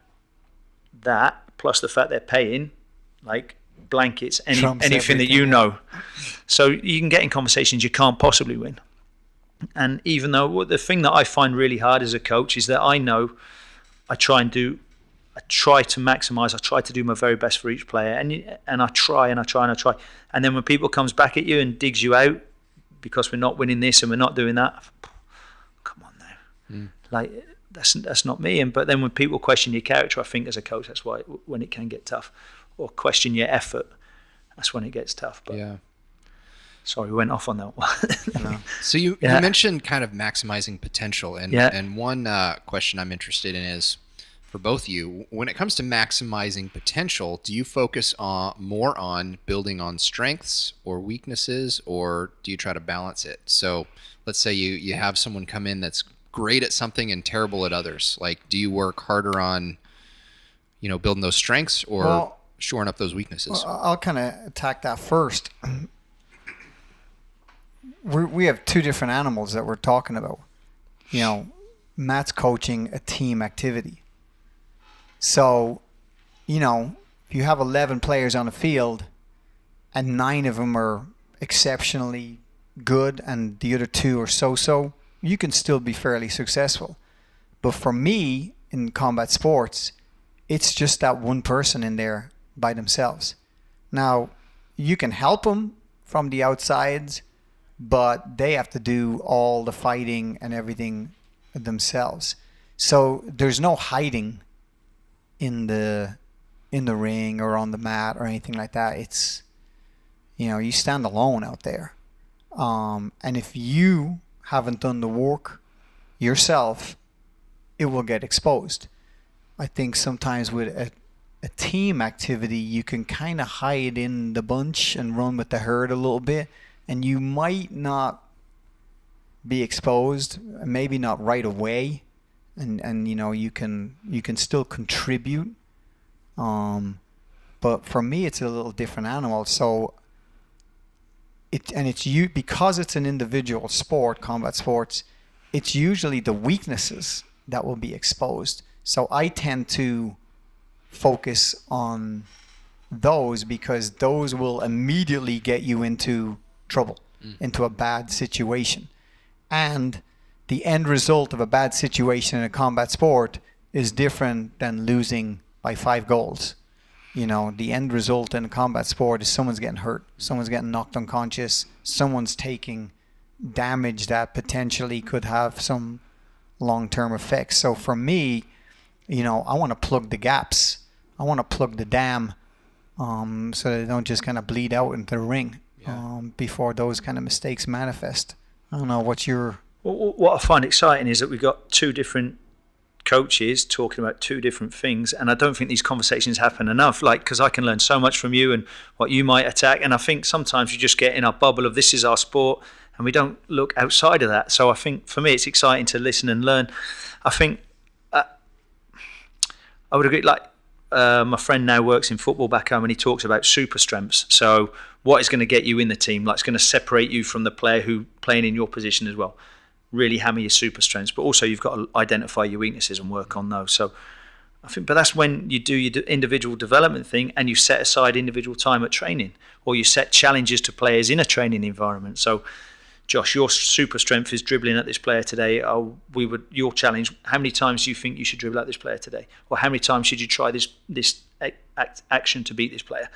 plus the fact they're paying like blankets anything that you know. So you can get in conversations you can't possibly win. And even though the thing that I find really hard as a coach is that I know I try to maximize. I try to do my very best for each player, and I try. And then when people comes back at you and digs you out because we're not winning this and we're not doing that, come on now, like that's not me. But then when people question your character, I think as a coach, that's why when it can get tough, or question your effort, that's when it gets tough. But yeah. Sorry, we went off on that one. No. So you mentioned kind of maximizing potential, and one question I'm interested in is, for both of you, when it comes to maximizing potential, do you focus more on building on strengths or weaknesses, or do you try to balance it? So let's say you have someone come in that's great at something and terrible at others. Like, do you work harder on, building those strengths or shoring up those weaknesses? Well, I'll kind of attack that first. We have two different animals that we're talking about. Matt's coaching a team activity. So, if you have 11 players on the field and 9 of them are exceptionally good and the other 2 are so-so, you can still be fairly successful. But for me, in combat sports, it's just that one person in there by themselves. Now, you can help them from the outsides, but they have to do all the fighting and everything themselves. So there's no hiding in the ring or on the mat or anything like that. It's, you stand alone out there. And if you haven't done the work yourself, it will get exposed. I think sometimes with a team activity, you can kind of hide in the bunch and run with the herd a little bit, and you might not be exposed, maybe not right away, and you can still contribute. But for me, it's a little different animal. So because it's an individual sport, combat sports, it's usually the weaknesses that will be exposed. So I tend to focus on those, because those will immediately get you into trouble, into a bad situation. And the end result of a bad situation in a combat sport is different than losing by 5 goals. The end result in a combat sport is someone's getting hurt, someone's getting knocked unconscious, someone's taking damage that potentially could have some long-term effects. So for me, I want to plug the gaps. I want to plug the dam, so they don't just kind of bleed out into the ring before those kind of mistakes manifest. I don't know, what's your... What I find exciting is that we've got 2 different coaches talking about 2 different things, and I don't think these conversations happen enough, because I can learn so much from you and what you might attack, and I think sometimes you just get in our bubble of this is our sport and we don't look outside of that. So I think for me it's exciting to listen and learn. I think I would agree, my friend now works in football back home, and he talks about super strengths. So what is going to get you in the team? Like, it's going to separate you from the player who playing in your position as well. Really hammer your super strengths, but also you've got to identify your weaknesses and work on those. So I think, but that's when you do your individual development thing, and you set aside individual time at training, or you set challenges to players in a training environment. So, Josh, your super strength is dribbling at this player today. Your challenge, how many times do you think you should dribble at this player today? Or how many times should you try this action to beat this player?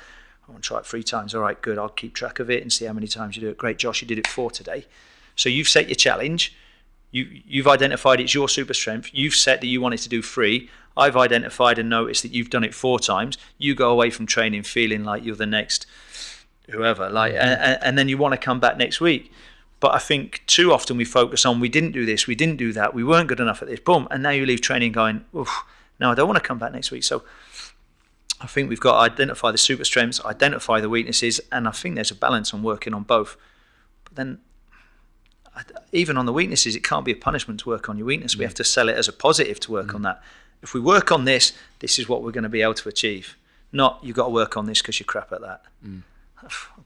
I want to try it 3 times. All right, good. I'll keep track of it and see how many times you do it. Great, Josh, you did it 4 today. So you've set your challenge. You've identified it's your super strength. You've set that you wanted to do 3. I've identified and noticed that you've done it 4 times. You go away from training feeling like you're the next whoever, and then you want to come back next week. But I think too often we focus on, we didn't do this, we didn't do that, we weren't good enough at this, boom, and now you leave training going, oof, no, I don't want to come back next week. So I think we've got to identify the super strengths, identify the weaknesses, and I think there's a balance on working on both. But then even on the weaknesses, it can't be a punishment to work on your weakness. We have to sell it as a positive to work on that. If we work on this, this is what we're going to be able to achieve. Not, you've got to work on this because you're crap at that.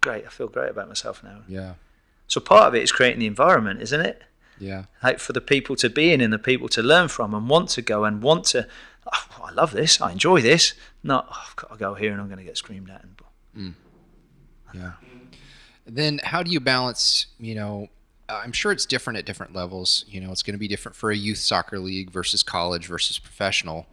Great, I feel great about myself now. Yeah. So part of it is creating the environment, isn't it? Yeah. Like, for the people to be in and the people to learn from and want to go and want to, I love this, I enjoy this. Not, I've got to go here and I'm going to get screamed at. Yeah. Then how do you balance, I'm sure it's different at different levels. It's going to be different for a youth soccer league versus college versus professional.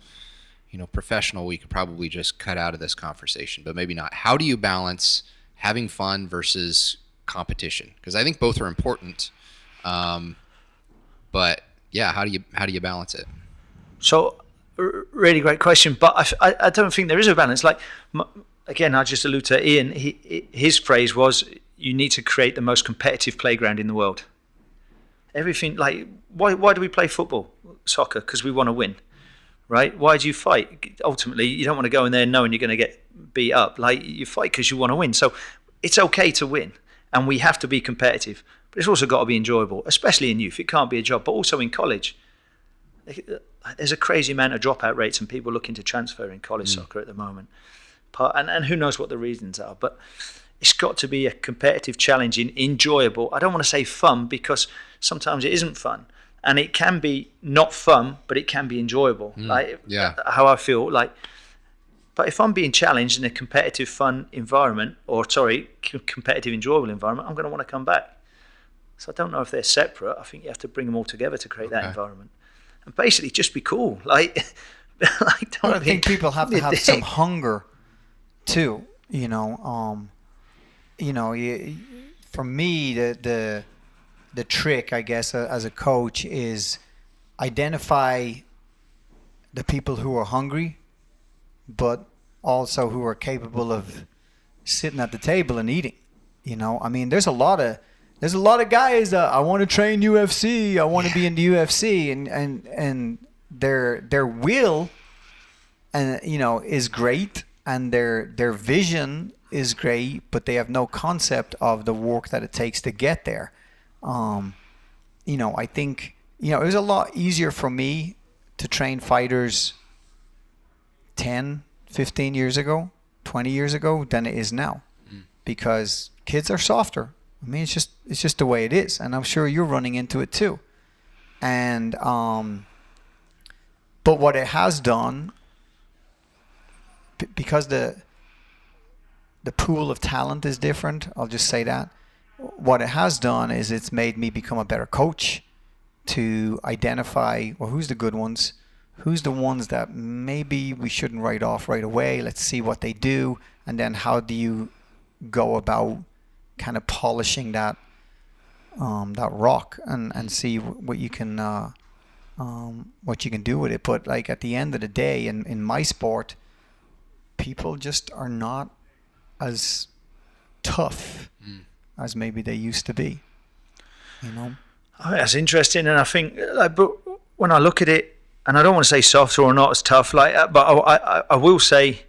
Professional, we could probably just cut out of this conversation, but maybe not. How do you balance having fun versus competition? Because I think both are important. But yeah, how do you balance it? So, really great question, but I don't think there is a balance. Like, again, I just allude to Ian. His phrase was, you need to create the most competitive playground in the world. Everything, like, why do we play football, soccer? Because we want to win, right? Why do you fight? Ultimately, you don't want to go in there knowing you're going to get beat up. Like, you fight because you want to win. So it's okay to win, and we have to be competitive. But it's also got to be enjoyable, especially in youth. It can't be a job, but also in college. There's a crazy amount of dropout rates and people looking to transfer in college soccer at the moment. And who knows what the reasons are, but it's got to be a competitive, challenging, enjoyable. I don't want to say fun, because sometimes it isn't fun. And it can be not fun, but it can be enjoyable. How I feel. But if I'm being challenged in a competitive, fun environment, competitive, enjoyable environment, I'm going to want to come back. So I don't know if they're separate. I think you have to bring them all together to create that environment. And basically just be cool. I think people have to have some hunger too. For me, the trick, I guess, as a coach, is identify the people who are hungry, but also who are capable of sitting at the table and eating. There's a lot of guys that I want to train UFC, I want to be in the UFC, and their will is great, and their vision is great, but they have no concept of the work that it takes to get there. I think it was a lot easier for me to train fighters 10, 15 years ago, 20 years ago than it is now, because kids are softer. It's just the way it is, and I'm sure you're running into it too. And but what it has done, because the pool of talent is different, I'll just say that. What it has done is it's made me become a better coach, to identify, well, who's the good ones, who's the ones that maybe we shouldn't write off right away. Let's see what they do, and then how do you go about kind of polishing that rock and see what you can do with it. But like, at the end of the day, in my sport, people just are not as tough as maybe they used to be. That's interesting, and I think, but when I look at it, and I don't want to say softer or not as tough, but I will say,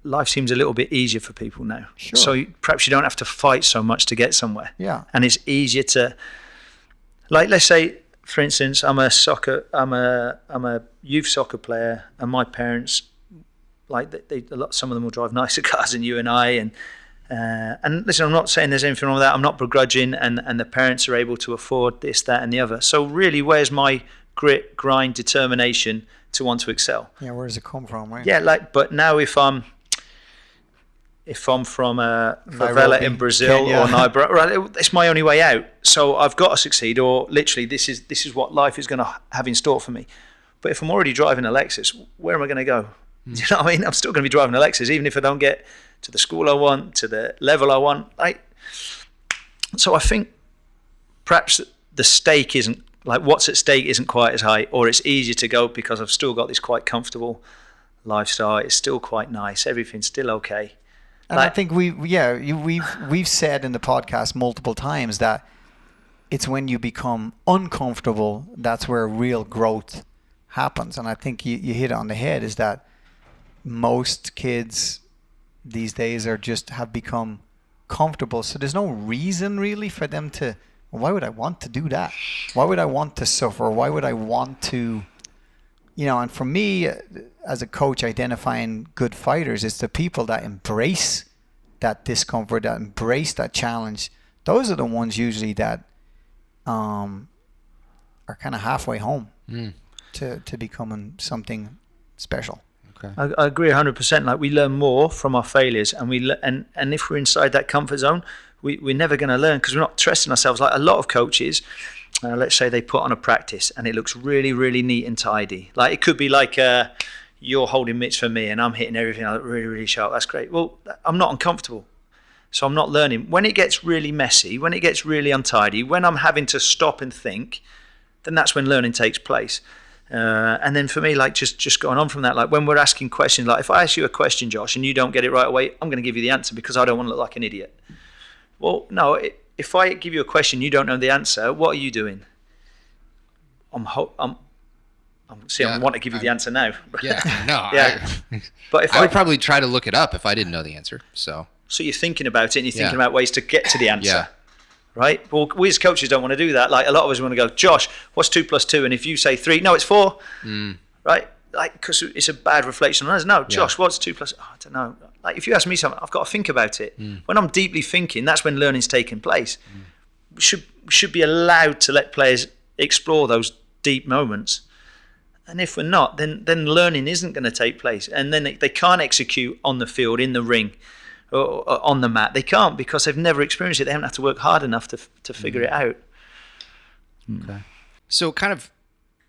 life seems a little bit easier for people now. Sure. So perhaps you don't have to fight so much to get somewhere. Yeah. And it's easier to, let's say, for instance, I'm a youth soccer player, and my parents like some of them will drive nicer cars than you and I, and listen, I'm not saying there's anything wrong with that. I'm not begrudging, and the parents are able to afford this, that, and the other. So really, where's my grit, grind, determination to want to excel? Yeah, where does it come from, right? Yeah, but now if I'm from a favela Nairobi, in Brazil Kenya. or Nigeria, right, it's my only way out. So I've got to succeed, or literally this is what life is going to have in store for me. But if I'm already driving a Lexus, where am I going to go? You know what I mean? I'm still going to be driving a Lexus, even if I don't get to the school I want, to the level I want. So I think perhaps the stake isn't, like what's at stake isn't quite as high, or it's easier to go because I've still got this quite comfortable lifestyle. It's still quite nice. Everything's still okay. And I think we've said in the podcast multiple times that it's when you become uncomfortable that's where real growth happens. And I think you hit it on the head, is that most kids these days have become comfortable. So there's no reason really for them to, why would I want to do that? Why would I want to suffer? Why would I want to, and for me, as a coach, identifying good fighters, it's the people that embrace that discomfort, that embrace that challenge. Those are the ones usually that are kind of halfway home to becoming something special. Okay. I agree 100%. Like, we learn more from our failures, and and if we're inside that comfort zone, we're never going to learn, because we're not trusting ourselves. Like a lot of coaches, let's say they put on a practice and it looks really, really neat and tidy. Like it could be like you're holding mitts for me and I'm hitting everything. I look really, really sharp. That's great. Well, I'm not uncomfortable, so I'm not learning. When it gets really messy, when it gets really untidy, when I'm having to stop and think, then that's when learning takes place. And then for me, like just going on from that, like when we're asking questions, like if I ask you a question, Josh, and you don't get it right away, I'm going to give you the answer because I don't want to look like an idiot. Well, no, if I give you a question, you don't know the answer, what are you doing? I want to give you the answer now. Yeah, no. Yeah. But I would probably try to look it up if I didn't know the answer. So you're thinking about it and you're thinking about ways to get to the answer. Right? Well, we as coaches don't want to do that. Like a lot of us want to go, Josh, what's 2 + 2? And if you say 3, no, it's 4. Right? Like, because it's a bad reflection on us. No, Josh, what's 2 + I don't know. Like if you ask me something, I've got to think about it. When I'm deeply thinking, that's when learning's taking place. We should be allowed to let players explore those deep moments. And if we're not, then learning isn't going to take place. And then they can't execute on the field, in the ring, or on the mat. They can't, because they've never experienced it. They haven't had to work hard enough to figure it out. Okay. So kind of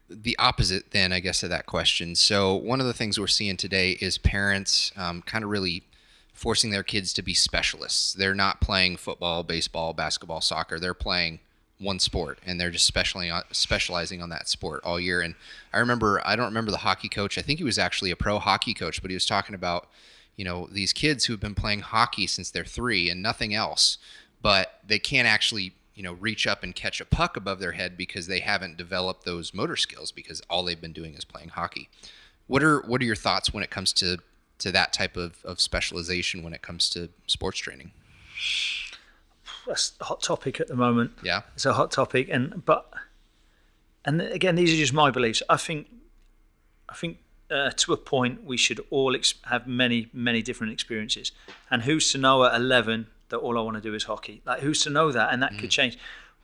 the opposite then, I guess, of that question. So one of the things we're seeing today is parents kind of really forcing their kids to be specialists. They're not playing football, baseball, basketball, soccer. They're playing one sport, and they're just specializing on that sport all year. And I don't remember the hockey coach. I think he was actually a pro hockey coach, but he was talking about, these kids who've been playing hockey since they're 3 and nothing else, but they can't actually, reach up and catch a puck above their head because they haven't developed those motor skills because all they've been doing is playing hockey. What are your thoughts when it comes to that type of specialization when it comes to sports training? That's a hot topic at the moment. Yeah. It's a hot topic. And again, these are just my beliefs. I think to a point we should all have many, many different experiences. And who's to know at 11 that all I want to do is hockey? Like, who's to know that? And that could change.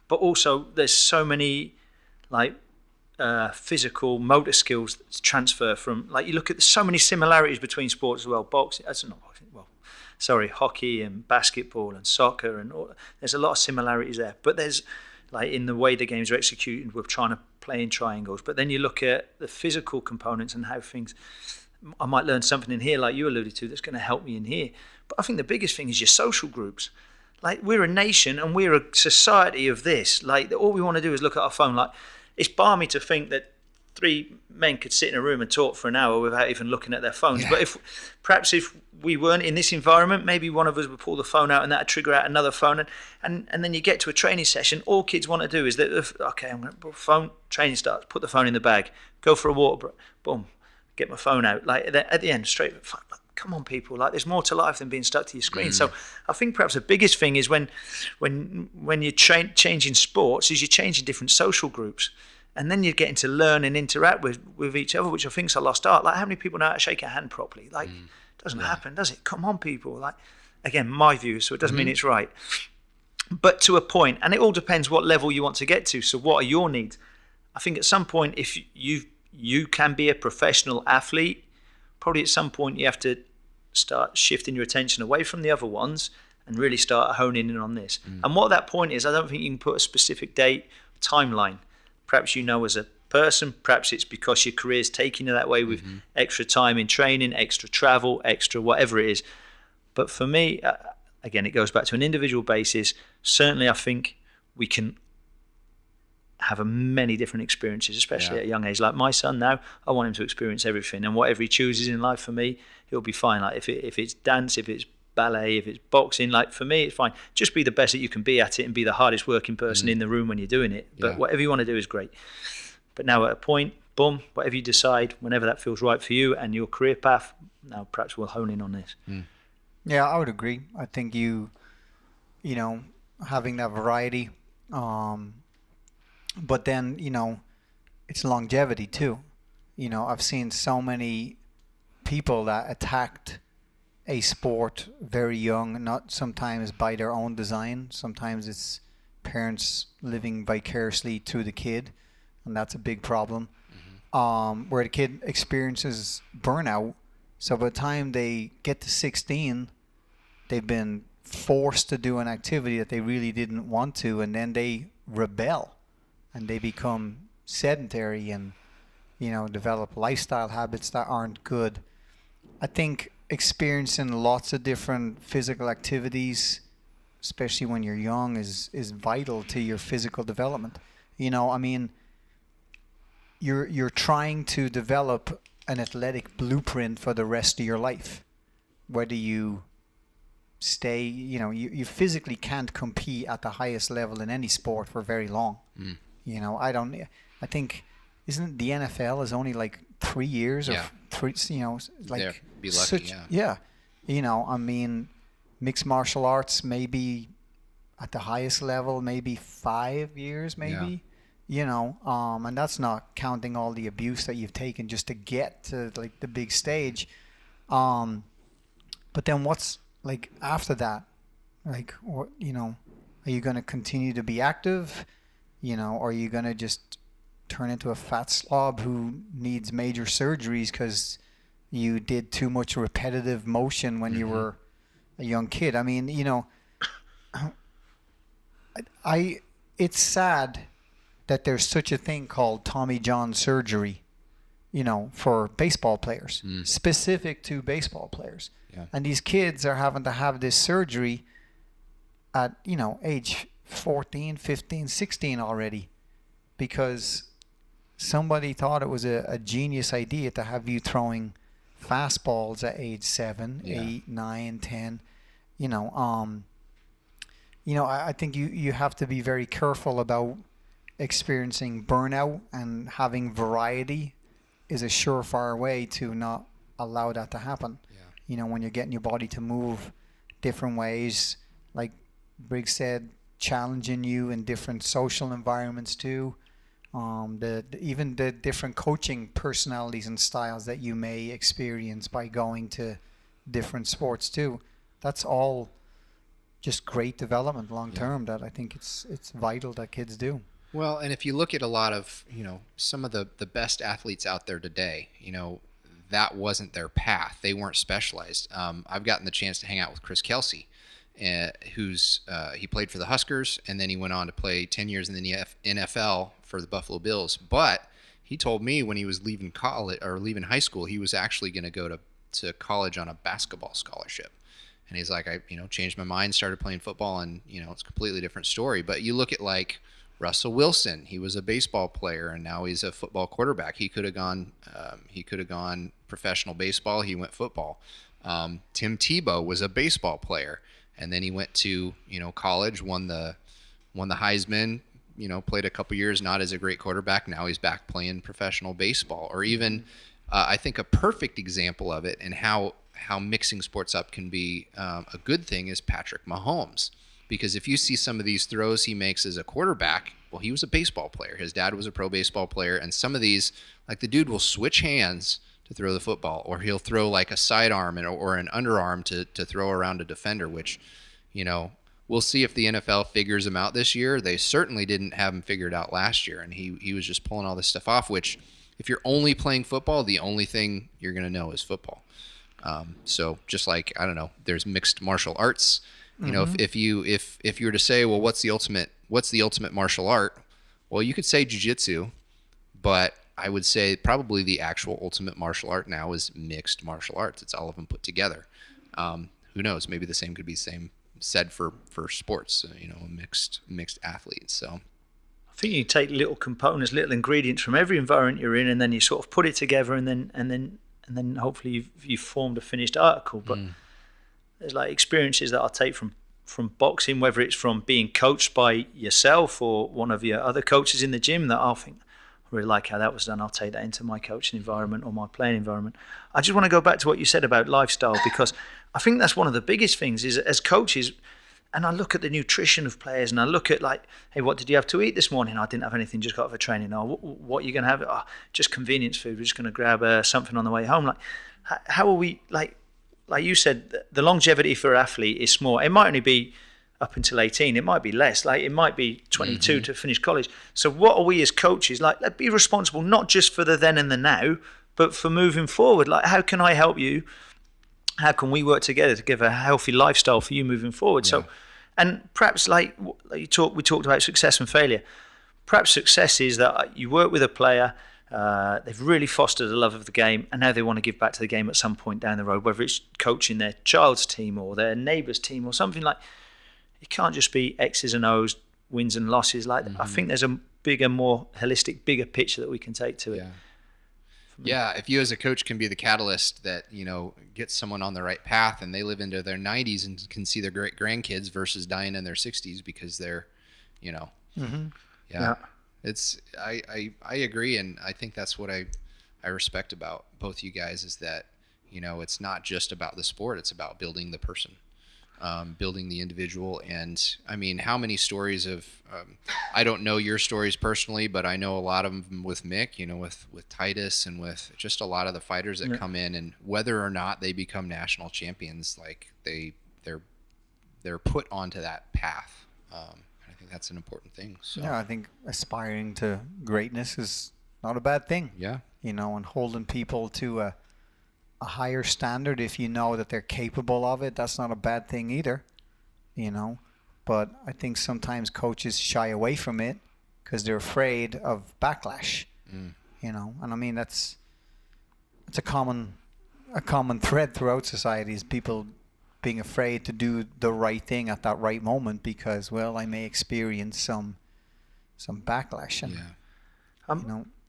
But also, there's so many physical motor skills that transfer from, like, you look at, there's so many similarities between sports as well. Hockey and basketball and soccer, and all, there's a lot of similarities there. But there's, like, in the way the games are executed, we're trying to play in triangles. But then you look at the physical components and how things, I might learn something in here, like you alluded to, that's going to help me in here. But I think the biggest thing is your social groups. Like, we're a nation and we're a society of this. Like, all we want to do is look at our phone. Like, it's balmy to think that 3 men could sit in a room and talk for an hour without even looking at their phones. Yeah. But if we weren't in this environment, maybe one of us would pull the phone out and that would trigger out another phone. And then you get to a training session, all kids want to do is that, okay, I'm going to put phone, training starts, put the phone in the bag, go for a water break, boom, get my phone out. Like, at the end, straight, come on, people, like, there's more to life than being stuck to your screen. So I think perhaps the biggest thing is when you're changing sports is you're changing different social groups. And then you're getting to learn and interact with each other, which I think is a lost art. Like, how many people know how to shake a hand properly? Like, doesn't happen, does it? Come on, people. Like, again, my view, so it doesn't mean it's right. But to a point, and it all depends what level you want to get to. So what are your needs? I think at some point, if you can be a professional athlete, probably at some point you have to start shifting your attention away from the other ones and really start honing in on this. And what that point is, I don't think you can put a specific date, timeline. Perhaps as a person, perhaps it's because your career's taking you that way with extra time in training, extra travel, extra whatever it is. But for me, again, it goes back to an individual basis. Certainly, I think we can have many different experiences, especially at a young age. Like my son now, I want him to experience everything, and whatever he chooses in life, for me, he'll be fine. Like if it's dance, if it's ballet, if it's boxing, like for me, it's fine. Just be the best that you can be at it and be the hardest working person in the room when you're doing it. But whatever you want to do is great. But now at a point, boom, whatever you decide, whenever that feels right for you and your career path, now perhaps we'll hone in on this. Yeah, I would agree. I think having that variety, but then, it's longevity too. I've seen so many people that attacked a sport very young, not sometimes by their own design. Sometimes it's parents living vicariously through the kid, and that's a big problem. Where the kid experiences burnout. So by the time they get to 16, they've been forced to do an activity that they really didn't want to, and then they rebel and they become sedentary and develop lifestyle habits that aren't good. I think experiencing lots of different physical activities, especially when you're young, is vital to your physical development. You're trying to develop an athletic blueprint for the rest of your life. Whether you stay, you physically can't compete at the highest level in any sport for very long. I think, isn't the NFL is only like 3 years or three, like be lucky, mixed martial arts maybe at the highest level, maybe 5 years, maybe. And that's not counting all the abuse that you've taken just to get to like the big stage. But then what's like after that? Like, what, are you going to continue to be active? Or are you going to just turn into a fat slob who needs major surgeries because you did too much repetitive motion when you were a young kid? I mean, it's sad that there's such a thing called Tommy John surgery, for baseball players, specific to baseball players. Yeah. And these kids are having to have this surgery at, age 14, 15, 16 already, because somebody thought it was a genius idea to have you throwing fastballs at age 7, 8, 9, 10. I think you have to be very careful about experiencing burnout, and having variety is a surefire way to not allow that to happen. When you're getting your body to move different ways, like Briggs said, challenging you in different social environments too. Even the different coaching personalities and styles that you may experience by going to different sports too. That's all just great development long term that I think it's vital that kids do. Well, and if you look at a lot of, some of the best athletes out there today, that wasn't their path. They weren't specialized. I've gotten the chance to hang out with Chris Kelsey, he played for the Huskers, and then he went on to play 10 years in the NFL for the Buffalo Bills. But he told me when he was leaving college or leaving high school, he was actually going to go to college on a basketball scholarship. And he's like, I changed my mind, started playing football, and it's a completely different story. But you look at like Russell Wilson, he was a baseball player, and now he's a football quarterback. He could have gone professional baseball. He went football. Tim Tebow was a baseball player, and then he went to college, won the Heisman. Played a couple years, not as a great quarterback. Now he's back playing professional baseball. Or even, I think a perfect example of it and how mixing sports up can be a good thing is Patrick Mahomes. Because if you see some of these throws he makes as a quarterback, well, he was a baseball player. His dad was a pro baseball player. And some of these, like the dude will switch hands to throw the football, or he'll throw like a sidearm or an underarm to throw around a defender, which, we'll see if the NFL figures him out this year. They certainly didn't have him figured out last year. And he was just pulling all this stuff off, which if you're only playing football, the only thing you're going to know is football. So just like, I don't know, there's mixed martial arts. If you were to say, well, what's the ultimate martial art? Well, you could say jiu-jitsu, but I would say probably the actual ultimate martial art now is mixed martial arts. It's all of them put together. Who knows? Maybe the same could be said for sports. Mixed athletes. So I think you take little components, little ingredients from every environment you're in, and then you sort of put it together, and then hopefully you've formed a finished article. But there's like experiences that I'll take from boxing, whether it's from being coached by yourself or one of your other coaches in the gym, that I'll think, I really like how that was done. I'll take that into my coaching environment or my playing environment. I just want to go back to what you said about lifestyle, because I think that's one of the biggest things is as coaches, and I look at the nutrition of players and I look at like, hey, what did you have to eat this morning? I didn't have anything, just got off a training. Oh, what are you going to have? Oh, just convenience food. We're just going to grab something on the way home. Like, how are we, like you said, the longevity for an athlete is small. It might only be up until 18. It might be less. Like, it might be 22 to finish college. So what are we as coaches? Like, let's be responsible, not just for the then and the now, but for moving forward. Like, how can I help you? How can we work together to give a healthy lifestyle for you moving forward? Yeah. So, and perhaps we talked about success and failure. Perhaps success is that you work with a player, they've really fostered a love of the game, and now they want to give back to the game at some point down the road, whether it's coaching their child's team or their neighbour's team or something. Like, it can't just be X's and O's, wins and losses. Like, I think there's a bigger, more holistic, bigger picture that we can take to it. Yeah, if you as a coach can be the catalyst that, gets someone on the right path and they live into their 90s and can see their great grandkids versus dying in their 60s because they're, it's, I agree. And I think that's what I respect about both you guys is that, it's not just about the sport, it's about building the person. Building the individual. And I mean, how many stories of, I don't know your stories personally, but I know a lot of them with Mick, with Titus and with just a lot of the fighters that come in, and whether or not they become national champions, like they're put onto that path. I think that's an important thing. So yeah, I think aspiring to greatness is not a bad thing. Yeah. And holding people to a higher standard, if you know that they're capable of it, that's not a bad thing either, but I think sometimes coaches shy away from it because they're afraid of backlash. And I mean, that's a common thread throughout society, is people being afraid to do the right thing at that right moment because, well, I may experience some backlash. And,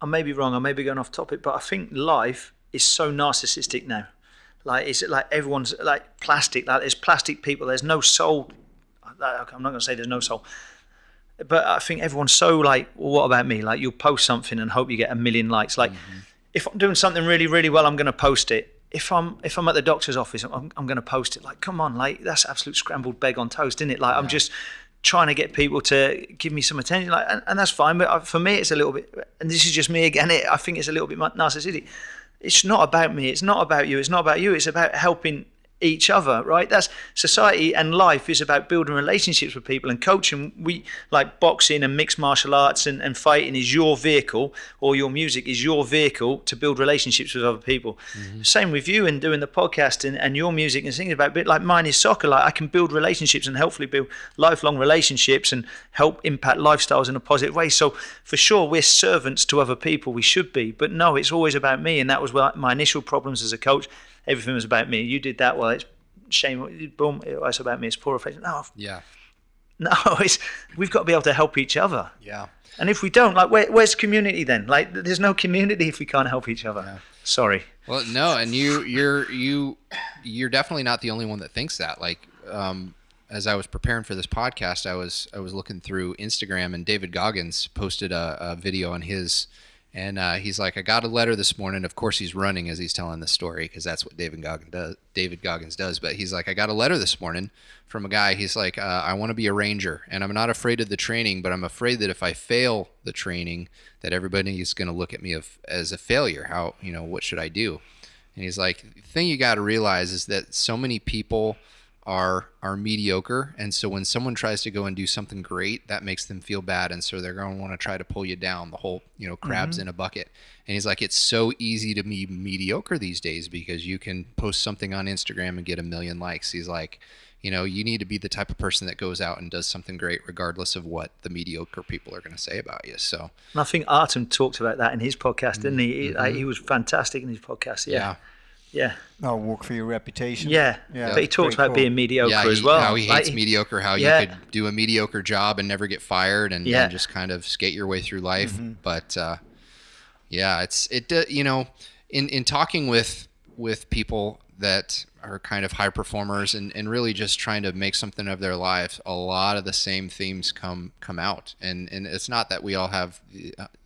I may be wrong, I may be going off topic, but I think life is so narcissistic now. Like, is it like everyone's like plastic? Like, there's plastic people. There's no soul. I'm not going to say there's no soul, but I think everyone's so like, well, what about me? Like, you'll post something and hope you get 1 million likes. Like, if I'm doing something really, really well, I'm going to post it. If I'm at the doctor's office, I'm going to post it. Like, come on, like, that's absolute scrambled egg on toast, isn't it? Like, I'm just trying to get people to give me some attention. Like, and that's fine. But for me, it's a little bit. And this is just me again. I think it's a little bit narcissistic. It's not about me. It's not about you. It's not about you. It's about helping each other, right? That's society, and life is about building relationships with people, and coaching, we like boxing and mixed martial arts and fighting is your vehicle, or your music is your vehicle to build relationships with other people. Same with you and doing the podcast and your music and singing about a bit like mine is soccer. Like, I can build relationships and hopefully build lifelong relationships and help impact lifestyles in a positive way. So for sure, we're servants to other people. We should be, but no, it's always about me. And that was my initial problems as a coach. Everything was about me. You did that, well, it's shame. Boom, it's about me. It's poor reflection. No, we've got to be able to help each other. Yeah. And if we don't, like, where's community then? Like, there's no community if we can't help each other. Yeah. Sorry. Well, no, and you're definitely not the only one that thinks that. Like, as I was preparing for this podcast, I was looking through Instagram, and David Goggins posted a video on his And he's like, I got a letter this morning. Of course, he's running as he's telling the story because that's what David Goggins does. But he's like, I got a letter this morning from a guy. He's like, I want to be a ranger, and I'm not afraid of the training, but I'm afraid that if I fail the training, that everybody is going to look at me as a failure. How, what should I do? And he's like, the thing you got to realize is that so many people are mediocre, and so when someone tries to go and do something great, that makes them feel bad, and so they're going to want to try to pull you down, the whole crabs in a bucket. And he's like, it's so easy to be mediocre these days because you can post something on Instagram and get 1 million likes. He's like, you need to be the type of person that goes out and does something great regardless of what the mediocre people are going to say about you. So, and I think Artem talked about that in his podcast, didn't he? He was fantastic in his podcast. Yeah. Oh, work for your reputation. Yeah. But he talks about being mediocre as well. How he hates mediocre, how you could do a mediocre job and never get fired and just kind of skate your way through life. But in talking with people that are kind of high performers and really just trying to make something of their life, a lot of the same themes come out. And it's not that we all have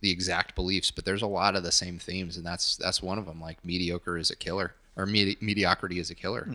the exact beliefs, but there's a lot of the same themes, and that's one of them. Like mediocre is a killer, or mediocrity is a killer.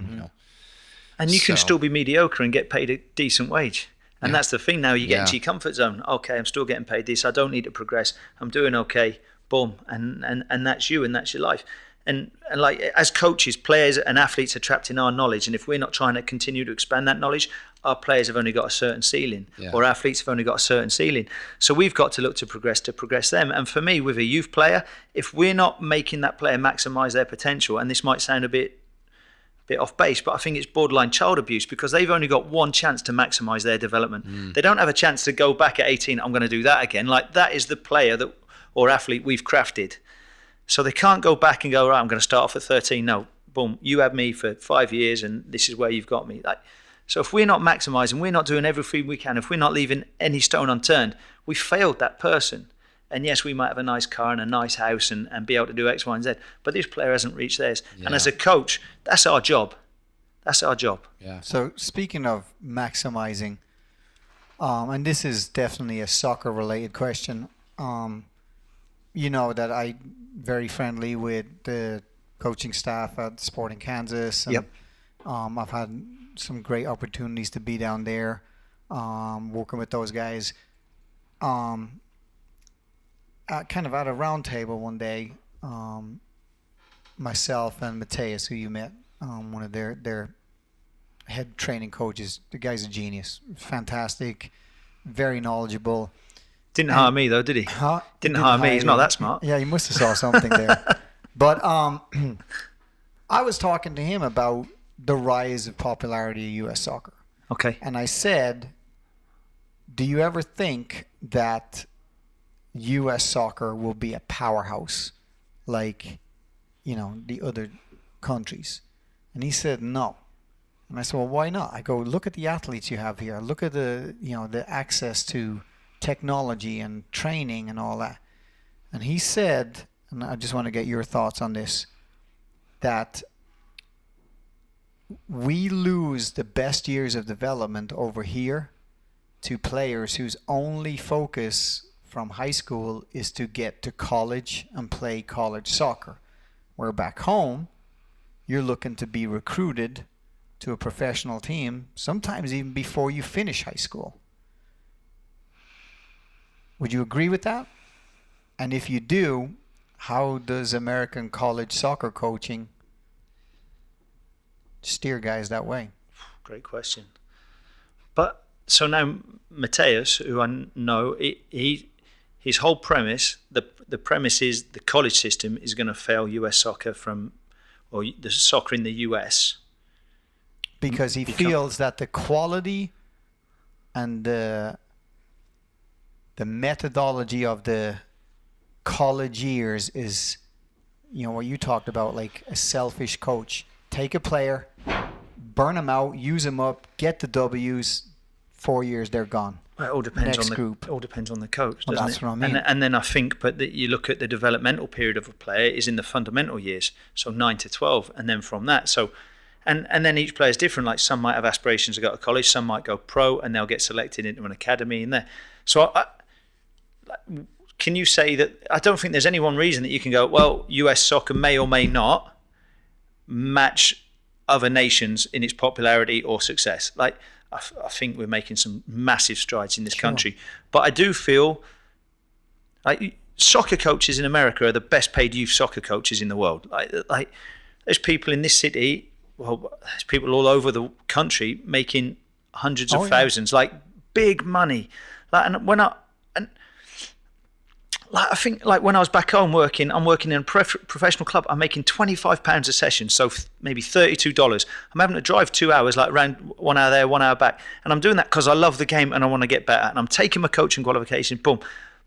And you can still be mediocre and get paid a decent wage. And that's the thing now. You get into your comfort zone. Okay, I'm still getting paid this. I don't need to progress. I'm doing okay. Boom. And that's you, and that's your life. And like as coaches, players and athletes are trapped in our knowledge. And if we're not trying to continue to expand that knowledge, our players have only got a certain ceiling, or athletes have only got a certain ceiling. So we've got to look to progress them. And for me, with a youth player, if we're not making that player maximize their potential, and this might sound a bit off base, but I think it's borderline child abuse, because they've only got one chance to maximize their development. They don't have a chance to go back at 18, I'm going to do that again. Like, that is the player or athlete we've crafted. So they can't go back and go, right, I'm going to start off at 13. No, boom, you had me for 5 years and this is where you've got me. So if we're not maximizing, we're not doing everything we can, if we're not leaving any stone unturned, we failed that person. And yes, we might have a nice car and a nice house and be able to do X, Y, and Z, but this player hasn't reached theirs. And as a coach, that's our job. That's our job. Yeah. So speaking of maximizing, and this is definitely a soccer-related question, that I'm very friendly with the coaching staff at Sporting Kansas. And, I've had some great opportunities to be down there, working with those guys. Kind of at a round table one day, myself and Mateus, who you met, one of their head training coaches. The guy's a genius, fantastic, very knowledgeable. Didn't hire me though, did he? Didn't hire me. He's not that smart. Yeah, you must have saw something there. But I was talking to him about the rise of popularity of U.S. soccer. Okay. And I said, do you ever think that U.S. soccer will be a powerhouse like, the other countries? And he said no. And I said, well, why not? I go, look at the athletes you have here. Look at the access to technology and training and all that. And he said, and I just want to get your thoughts on this, that we lose the best years of development over here to players whose only focus from high school is to get to college and play college soccer. Where back home, you're looking to be recruited to a professional team, sometimes even before you finish high school. Would you agree with that? And if you do, how does American college soccer coaching steer guys that way? Great question. But so now Mateus, who I know, his whole premise, the premise is the college system is going to fail US soccer or the soccer in the US. Because he feels that the quality and the methodology of the college years is, what you talked about, like a selfish coach. Take a player, burn them out, use them up, get the W's, 4 years they're gone. Well, it all depends Next on the group. all depends on the coach, Well, doesn't that's it? what I mean. And then I think, but you look at the developmental period of a player is in the fundamental years, so 9 to 12, and then from that, so. And then each player is different. Like some might have aspirations to go to college, some might go pro, and they'll get selected into an academy in there. So can you say that? I don't think there's any one reason that you can go, well, US soccer may or may not match other nations in its popularity or success. Like, I think we're making some massive strides in this country, but I do feel like soccer coaches in America are the best paid youth soccer coaches in the world. Like there's people in this city, well, there's people all over the country making hundreds of thousands, like big money. Like, and when I think like when I was back home I'm working in a professional club. I'm making £25 a session, so maybe $32. I'm having to drive 2 hours, like around 1 hour there, 1 hour back, and I'm doing that because I love the game and I want to get better. And I'm taking my coaching qualification, boom.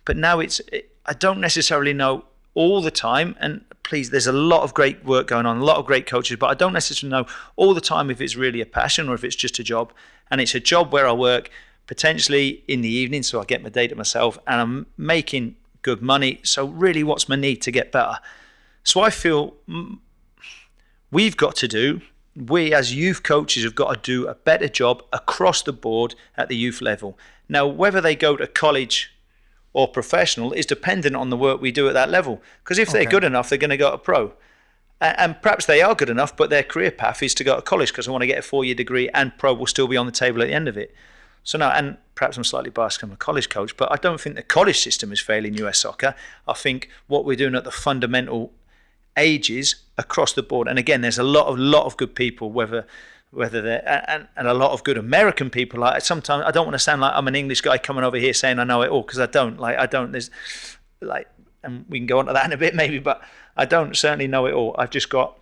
But now I don't necessarily know all the time. And please, there's a lot of great work going on, a lot of great coaches, but I don't necessarily know all the time if it's really a passion or if it's just a job. And it's a job where I work potentially in the evening, so I get my day to myself, and I'm making good money. So really, what's my need to get better? So I feel we as youth coaches have got to do a better job across the board at the youth level. Now, whether they go to college or professional is dependent on the work we do at that level. Because if they're good enough, they're going to go to pro. And perhaps they are good enough, but their career path is to go to college because I want to get a 4-year degree, and pro will still be on the table at the end of it. So now, and perhaps I'm slightly biased because I'm a college coach, but I don't think the college system is failing US soccer. I think what we're doing at the fundamental ages across the board, and again, there's a lot of good people, whether they're and a lot of good American people. Like, sometimes I don't want to sound like I'm an English guy coming over here saying I know it all, because I don't. There's like, and we can go on to that in a bit maybe, but I don't certainly know it all. I've just got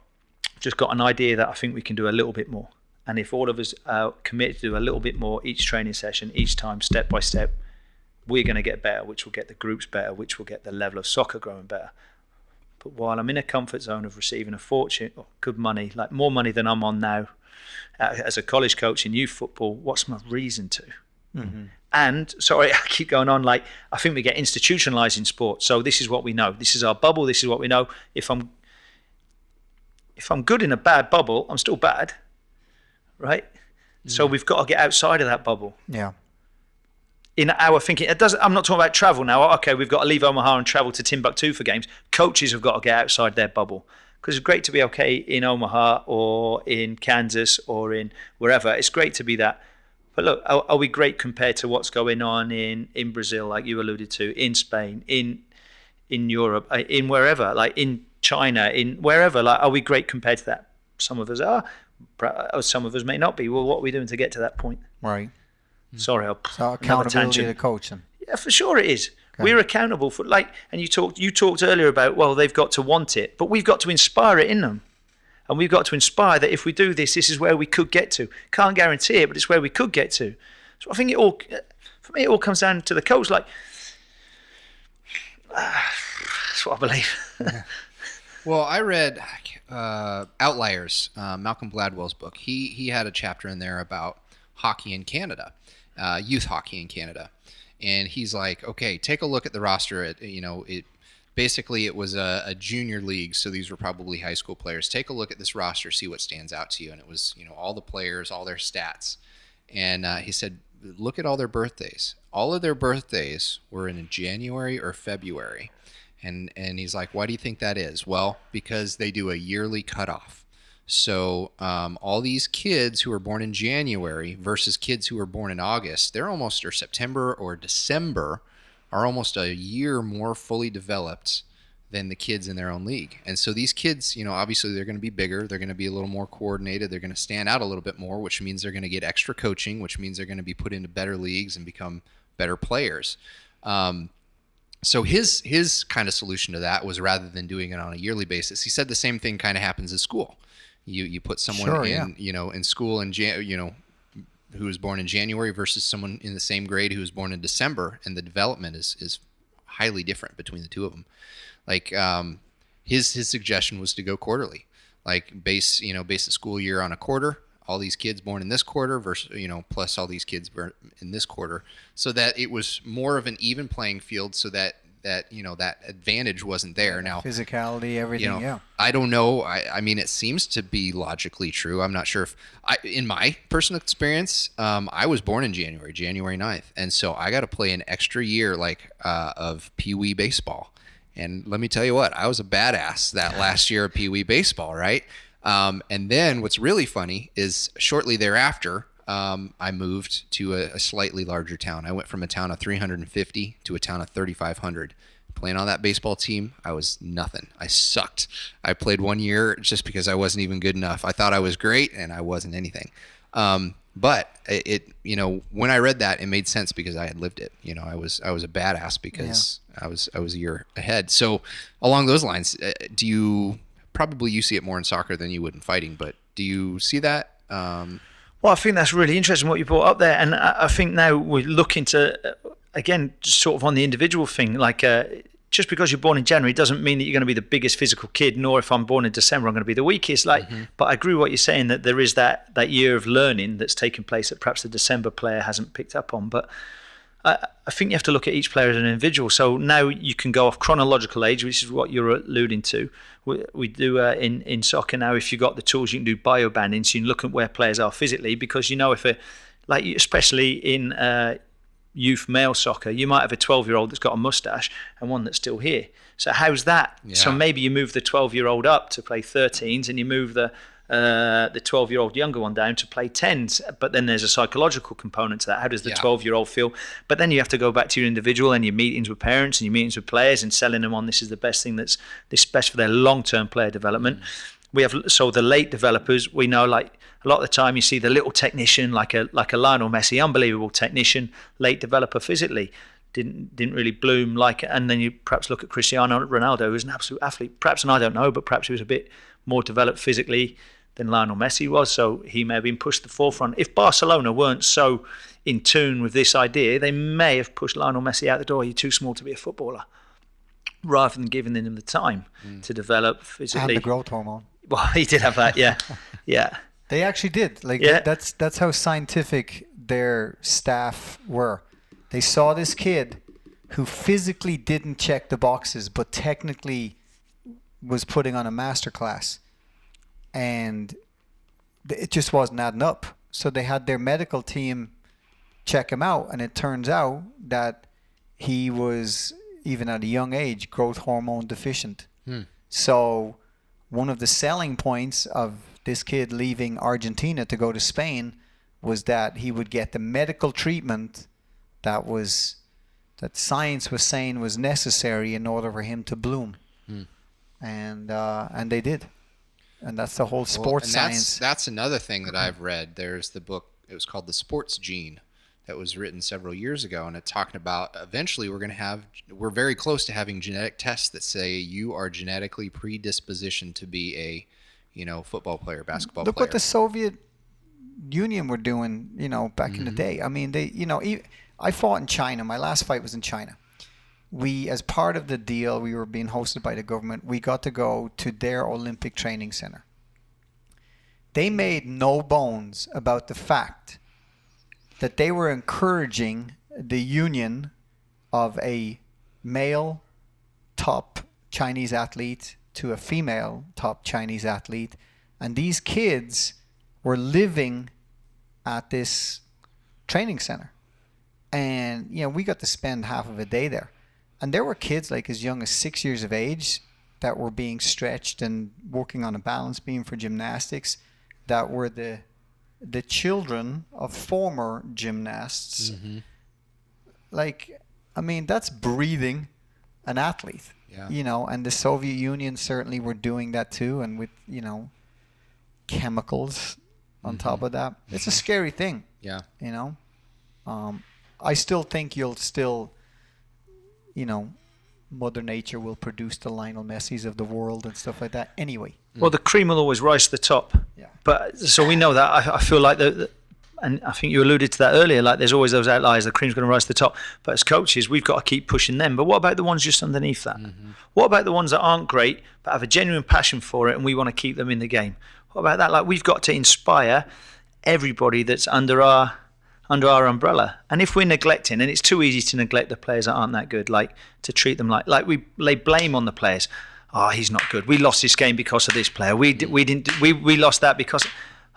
an idea that I think we can do a little bit more. And if all of us are committed to do a little bit more each training session, each time, step by step, we're going to get better, which will get the groups better, which will get the level of soccer growing better. But while I'm in a comfort zone of receiving a fortune, or good money, like more money than I'm on now as a college coach in youth football, what's my reason to? Mm-hmm. And, sorry, I keep going on, like, I think we get institutionalized in sport. So this is what we know. This is our bubble. This is what we know. If I'm good in a bad bubble, I'm still bad. Right? So we've got to get outside of that bubble. Yeah. In our thinking, I'm not talking about travel now. Okay, we've got to leave Omaha and travel to Timbuktu for games. Coaches have got to get outside their bubble, because it's great to be okay in Omaha or in Kansas or in wherever. It's great to be that. But look, are we great compared to what's going on in Brazil, like you alluded to, in Spain, in Europe, in wherever, like in China, in wherever? Like, are we great compared to that? Some of us are. Some of us may not be. Well, what are we doing to get to that point? Right. Sorry, so accountability to the coach. Yeah, for sure it is. Okay. We're accountable for, like, and you talked earlier about, well, they've got to want it, but we've got to inspire it in them, and we've got to inspire that if we do this, this is where we could get to. Can't guarantee it, but it's where we could get to. So I think for me, it all comes down to the coach. Like, that's what I believe. Yeah. Well, I read Outliers, Malcolm Gladwell's book. He had a chapter in there about hockey in Canada, youth hockey in Canada, and he's like, okay, take a look at the roster. It was a junior league, so these were probably high school players. Take a look at this roster, see what stands out to you, and it was all the players, all their stats, and he said, look at all their birthdays. All of their birthdays were in January or February. And he's like, why do you think that is? Well, because they do a yearly cutoff. So all these kids who are born in January versus kids who are born in August, or September or December, are almost a year more fully developed than the kids in their own league. And so these kids, obviously they're going to be bigger. They're going to be a little more coordinated. They're going to stand out a little bit more, which means they're going to get extra coaching, which means they're going to be put into better leagues and become better players. So his kind of solution to that was, rather than doing it on a yearly basis, he said the same thing kind of happens at school. You put someone in school who was born in January versus someone in the same grade who was born in December, and the development is highly different between the two of them. Like his suggestion was to go quarterly, like base the school year on a quarter. All these kids born in this quarter versus, plus all these kids born in this quarter, so that it was more of an even playing field, so that that that advantage wasn't there. Now, physicality, everything. Yeah. I don't know. I mean, it seems to be logically true. I'm not sure if in my personal experience, I was born in January 9th. And so I got to play an extra year of Pee Wee baseball. And let me tell you what, I was a badass that last year of Pee Wee baseball, right? And then what's really funny is shortly thereafter, I moved to a slightly larger town. I went from a town of 350 to a town of 3,500. Playing on that baseball team, I was nothing. I sucked. I played 1 year just because I wasn't even good enough. I thought I was great, and I wasn't anything. But when I read that, it made sense because I had lived it. I was a badass because I was a year ahead. So along those lines, you see it more in soccer than you would in fighting, but do you see that? Well, I think that's really interesting what you brought up there, and I think now we're looking to, again, sort of on the individual thing, just because you're born in January doesn't mean that you're going to be the biggest physical kid, nor if I'm born in December I'm going to be the weakest. But I agree with what you're saying, that there is that year of learning that's taken place that perhaps the December player hasn't picked up on. But I think you have to look at each player as an individual. So now you can go off chronological age, which is what you're alluding to. We do in soccer now. If you've got the tools, you can do biobanding, so you can look at where players are physically, because especially in youth male soccer, you might have a 12-year-old that's got a mustache and one that's still here. So how's that? Yeah. So maybe you move the 12-year-old up to play 13s, and you move the 12-year-old younger one down to play 10s, but then there's a psychological component to that. How does the 12-year-old feel? But then you have to go back to your individual and your meetings with parents and your meetings with players and selling them on this is the best thing that's best for their long-term player development. We have the late developers. We know, a lot of the time you see the little technician, like a Lionel Messi, unbelievable technician, late developer physically, didn't really bloom and then you perhaps look at Cristiano Ronaldo, who's an absolute athlete. Perhaps, and I don't know, but perhaps he was a bit more developed physically than Lionel Messi was, so he may have been pushed to the forefront. If Barcelona weren't so in tune with this idea, they may have pushed Lionel Messi out the door. You're too small to be a footballer, rather than giving him the time to develop physically. And the growth hormone. Well, he did have that, yeah. Yeah. They actually did. That's how scientific their staff were. They saw this kid who physically didn't check the boxes, but technically was putting on a masterclass, and it just wasn't adding up. So they had their medical team check him out, and it turns out that he was, even at a young age, growth hormone deficient. So one of the selling points of this kid leaving Argentina to go to Spain was that he would get the medical treatment that science was saying was necessary in order for him to bloom. And they did. And that's the whole sports science. That's another thing that I've read. There's the book, it was called The Sports Gene, that was written several years ago, and it's talking about eventually we're very close to having genetic tests that say you are genetically predispositioned to be a football player, basketball player. Look what the Soviet Union were doing, back in the day. I mean, I fought in China. My last fight was in China. We, as part of the deal, we were being hosted by the government. We got to go to their Olympic training center. They made no bones about the fact that they were encouraging the union of a male top Chinese athlete to a female top Chinese athlete. And these kids were living at this training center. And, we got to spend half of a day there. And there were kids as young as 6 years of age that were being stretched and working on a balance beam for gymnastics, that were the children of former gymnasts. That's breathing an athlete. And the Soviet Union certainly were doing that too, and with chemicals on top of that. It's a scary thing. I still think Mother Nature will produce the Lionel Messis of the world and stuff like that anyway. Well, the cream will always rise to the top. Yeah. But so we know that. I feel like and I think you alluded to that earlier, there's always those outliers, the cream's going to rise to the top. But as coaches, we've got to keep pushing them. But what about the ones just underneath that? What about the ones that aren't great but have a genuine passion for it and we want to keep them in the game? What about that? We've got to inspire everybody that's under our under our umbrella. And if we're neglecting, and it's too easy to neglect the players that aren't that good, like to treat them like we lay blame on the players. Oh, he's not good. We lost this game because of this player. We lost that because.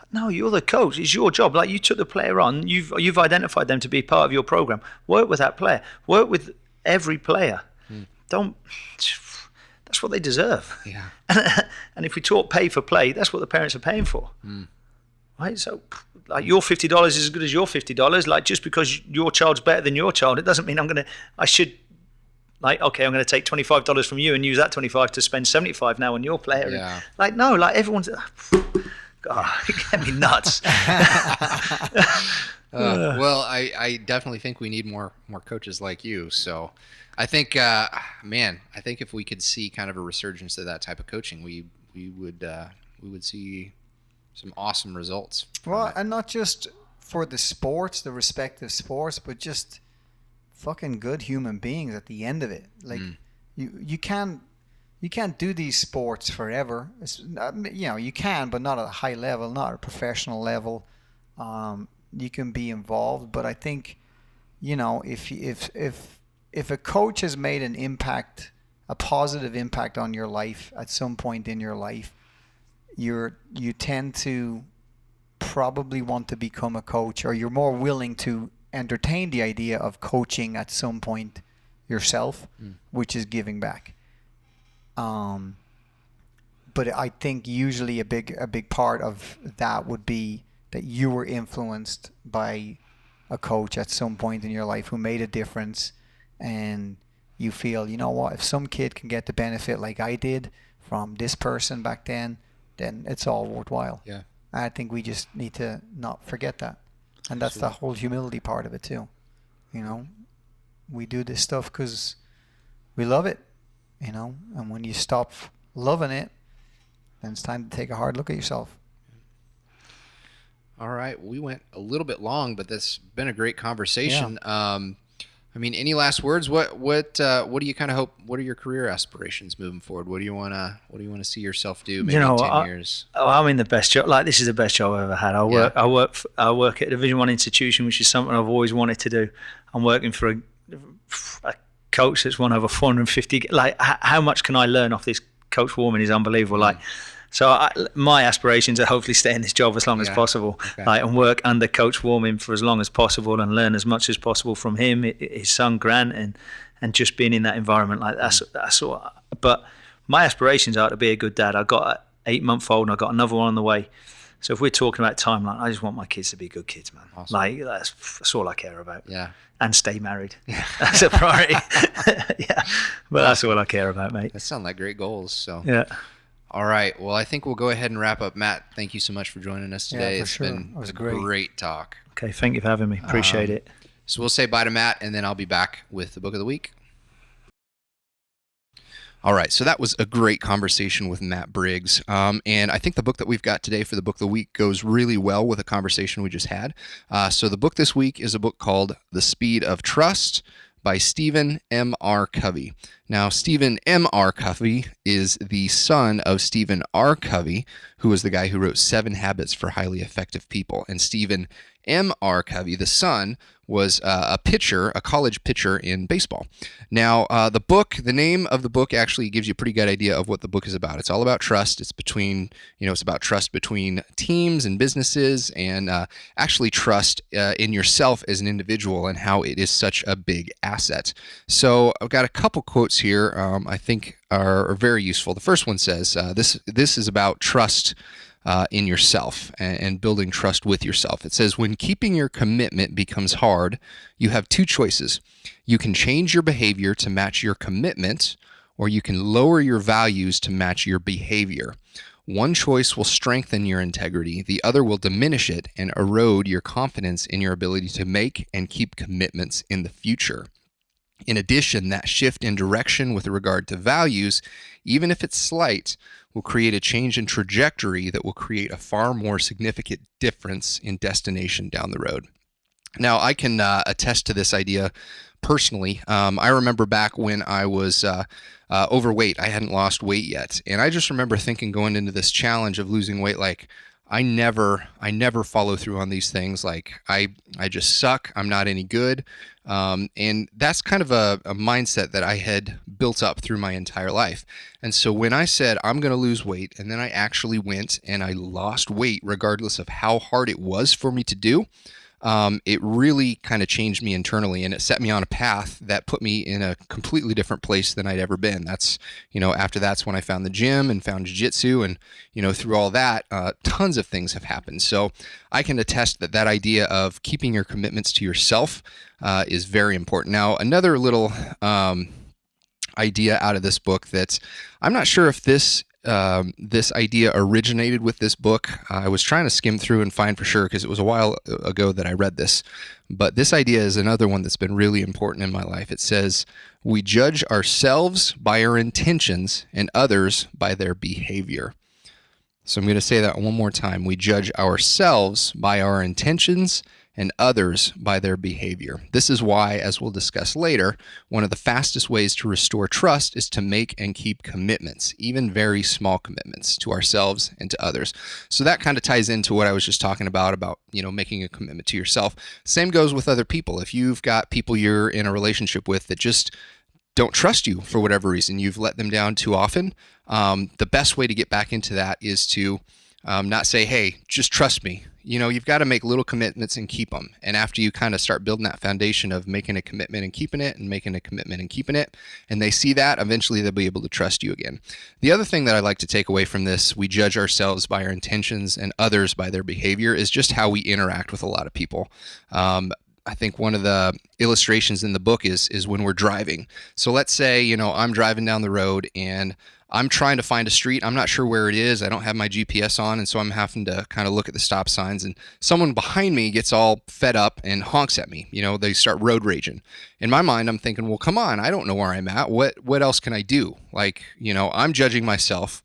No, you're the coach. It's your job. Like, you took the player on. You've identified them to be part of your program. Work with that player. Work with every player. Don't. That's what they deserve. Yeah. And if we talk pay for play, that's what the parents are paying for. Right? So, like, your $50 is as good as your $50. Like, just because your child's better than your child, it doesn't mean I'm going to take $25 from you and use that 25 to spend 75 now on your player. Yeah. Like, no, like, everyone's. God, it get me nuts. Well, I definitely think we need more coaches like you. So I think, I think if we could see kind of a resurgence of that type of coaching, we would see some awesome results. Well, and not just for the sports, the respective sports, but just fucking good human beings at the end of it. Like, you can't do these sports forever. You can, but not at a high level, not at a professional level. You can be involved, but I think, if a coach has made an impact, a positive impact on your life at some point in your life, you tend to probably want to become a coach, or you're more willing to entertain the idea of coaching at some point yourself, which is giving back. But I think usually a big part of that would be that you were influenced by a coach at some point in your life who made a difference, and you feel, you know what, if some kid can get the benefit like I did from this person back then it's all worthwhile. Yeah. I think we just need to not forget that. And that's the whole humility part of it too. We do this stuff because we love it. And when you stop loving it, then it's time to take a hard look at yourself. All right. We went a little bit long, but that's been a great conversation. Yeah. Any last words? What do you kind of hope? What are your career aspirations moving forward? What do you want to see yourself do? Maybe in 10 years. I'm in the best job. Like, this is the best job I've ever had. I work at a Division 1 institution, which is something I've always wanted to do. I'm working for a coach that's won over 450. Like, how much can I learn off this Coach Warman is unbelievable. Like, so my aspirations are hopefully stay in this job as long as possible, and work under Coach Warman for as long as possible, and learn as much as possible from him, his son Grant, and just being in that environment. Like, that's what. But my aspirations are to be a good dad. I got an 8-month-old, and I got another one on the way. So if we're talking about timeline, I just want my kids to be good kids, man. Awesome. Like, that's all I care about. Yeah. And stay married. Yeah. That's a priority. Yeah. But that's all I care about, mate. That sound like great goals. So. Yeah. All right. Well, I think we'll go ahead and wrap up. Matt, thank you so much for joining us today. Yeah, for sure. Been it was a great talk. Okay. Thank you for having me. Appreciate it. So we'll say bye to Matt, and then I'll be back with the book of the week. All right, so that was a great conversation with Matt Briggs, and I think the book that we've got today for the book of the week goes really well with the conversation we just had. So the book this week is a book called The Speed of Trust by Stephen M.R. Covey. Now, Stephen M.R. Covey is the son of Stephen R. Covey, who was the guy who wrote 7 Habits for Highly Effective People. And Stephen M.R. Covey, the son, was a college pitcher in baseball. Now, the name of the book actually gives you a pretty good idea of what the book is about. It's all about trust. It's about trust between teams and businesses, and actually trust in yourself as an individual and how it is such a big asset. So I've got a couple quotes here I think are very useful. The first one says, this is about trust in yourself and building trust with yourself. It says, when keeping your commitment becomes hard, you have 2 choices. You can change your behavior to match your commitment, or you can lower your values to match your behavior. One choice will strengthen your integrity. The other will diminish it and erode your confidence in your ability to make and keep commitments in the future. In addition, that shift in direction with regard to values, even if it's slight, will create a change in trajectory that will create a far more significant difference in destination down the road. Now, I can attest to this idea personally. I remember back when I was overweight. I hadn't lost weight yet. And I just remember thinking, going into this challenge of losing weight, like, I never follow through on these things. Like I just suck. I'm not any good. And that's kind of a mindset that I had built up through my entire life. And so when I said I'm going to lose weight, and then I actually went and I lost weight, regardless of how hard it was for me to do, it really kind of changed me internally, and it set me on a path that put me in a completely different place than I'd ever been. That's, after that's when I found the gym and found jiu-jitsu, and, through all that, tons of things have happened. So I can attest that that idea of keeping your commitments to yourself is very important. Now, another little idea out of this book that I'm not sure if this idea originated with this book. I was trying to skim through and find for sure because it was a while ago that I read this. But this idea is another one that's been really important in my life. It says, we judge ourselves by our intentions and others by their behavior. So I'm going to say that one more time. We judge ourselves by our intentions and others by their behavior. This is why, as we'll discuss later, one of the fastest ways to restore trust is to make and keep commitments, even very small commitments to ourselves and to others. So that kind of ties into what I was just talking about, making a commitment to yourself. Same goes with other people. If you've got people you're in a relationship with that just don't trust you for whatever reason, you've let them down too often, the best way to get back into that is to not say, hey, just trust me. You've got to make little commitments and keep them. And after you kind of start building that foundation of making a commitment and keeping it, and making a commitment and keeping it, and they see that, eventually they'll be able to trust you again. The other thing that I like to take away from this, we judge ourselves by our intentions and others by their behavior, is just how we interact with a lot of people. I think one of the illustrations in the book is when we're driving. So let's say, I'm driving down the road and I'm trying to find a street. I'm not sure where it is. I don't have my GPS on, and so I'm having to kind of look at the stop signs, and someone behind me gets all fed up and honks at me. They start road raging. In my mind, I'm thinking, well, come on, I don't know where I'm at. What else can I do? I'm judging myself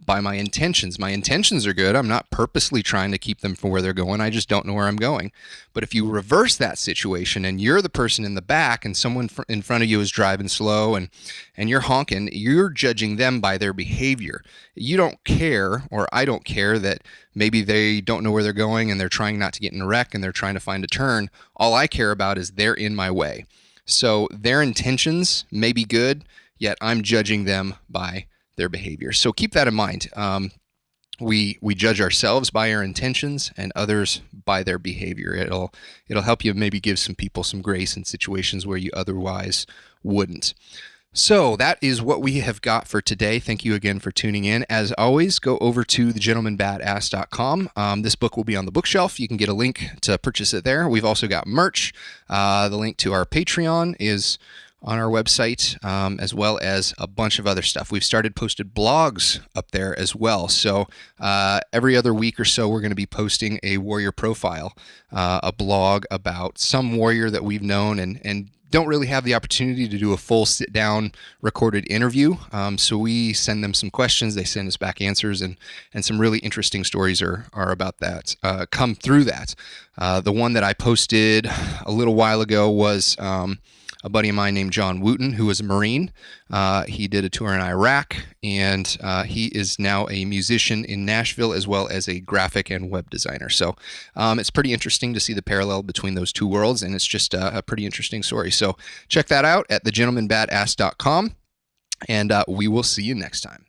by my intentions. My intentions are good. I'm not purposely trying to keep them from where they're going. I just don't know where I'm going. But if you reverse that situation and you're the person in the back and someone in front of you is driving slow and you're honking, you're judging them by their behavior. You don't care, or I don't care, that maybe they don't know where they're going and they're trying not to get in a wreck and they're trying to find a turn. All I care about is they're in my way. So their intentions may be good, yet I'm judging them by their behavior. So keep that in mind. We judge ourselves by our intentions and others by their behavior. It'll help you maybe give some people some grace in situations where you otherwise wouldn't. So that is what we have got for today. Thank you again for tuning in. As always, go over to thegentlemanbadass.com. This book will be on the bookshelf. You can get a link to purchase it there. We've also got merch. The link to our Patreon is on our website, as well as a bunch of other stuff. We've started posted blogs up there as well. So every other week or so, we're going to be posting a warrior profile, a blog about some warrior that we've known and don't really have the opportunity to do a full sit-down recorded interview. So we send them some questions. They send us back answers, and some really interesting stories are about that, come through that. The one that I posted a little while ago was a buddy of mine named John Wooten, who was a Marine. He did a tour in Iraq, and he is now a musician in Nashville, as well as a graphic and web designer. So it's pretty interesting to see the parallel between those two worlds, and it's just a pretty interesting story. So check that out at thegentlemanbadass.com, and we will see you next time.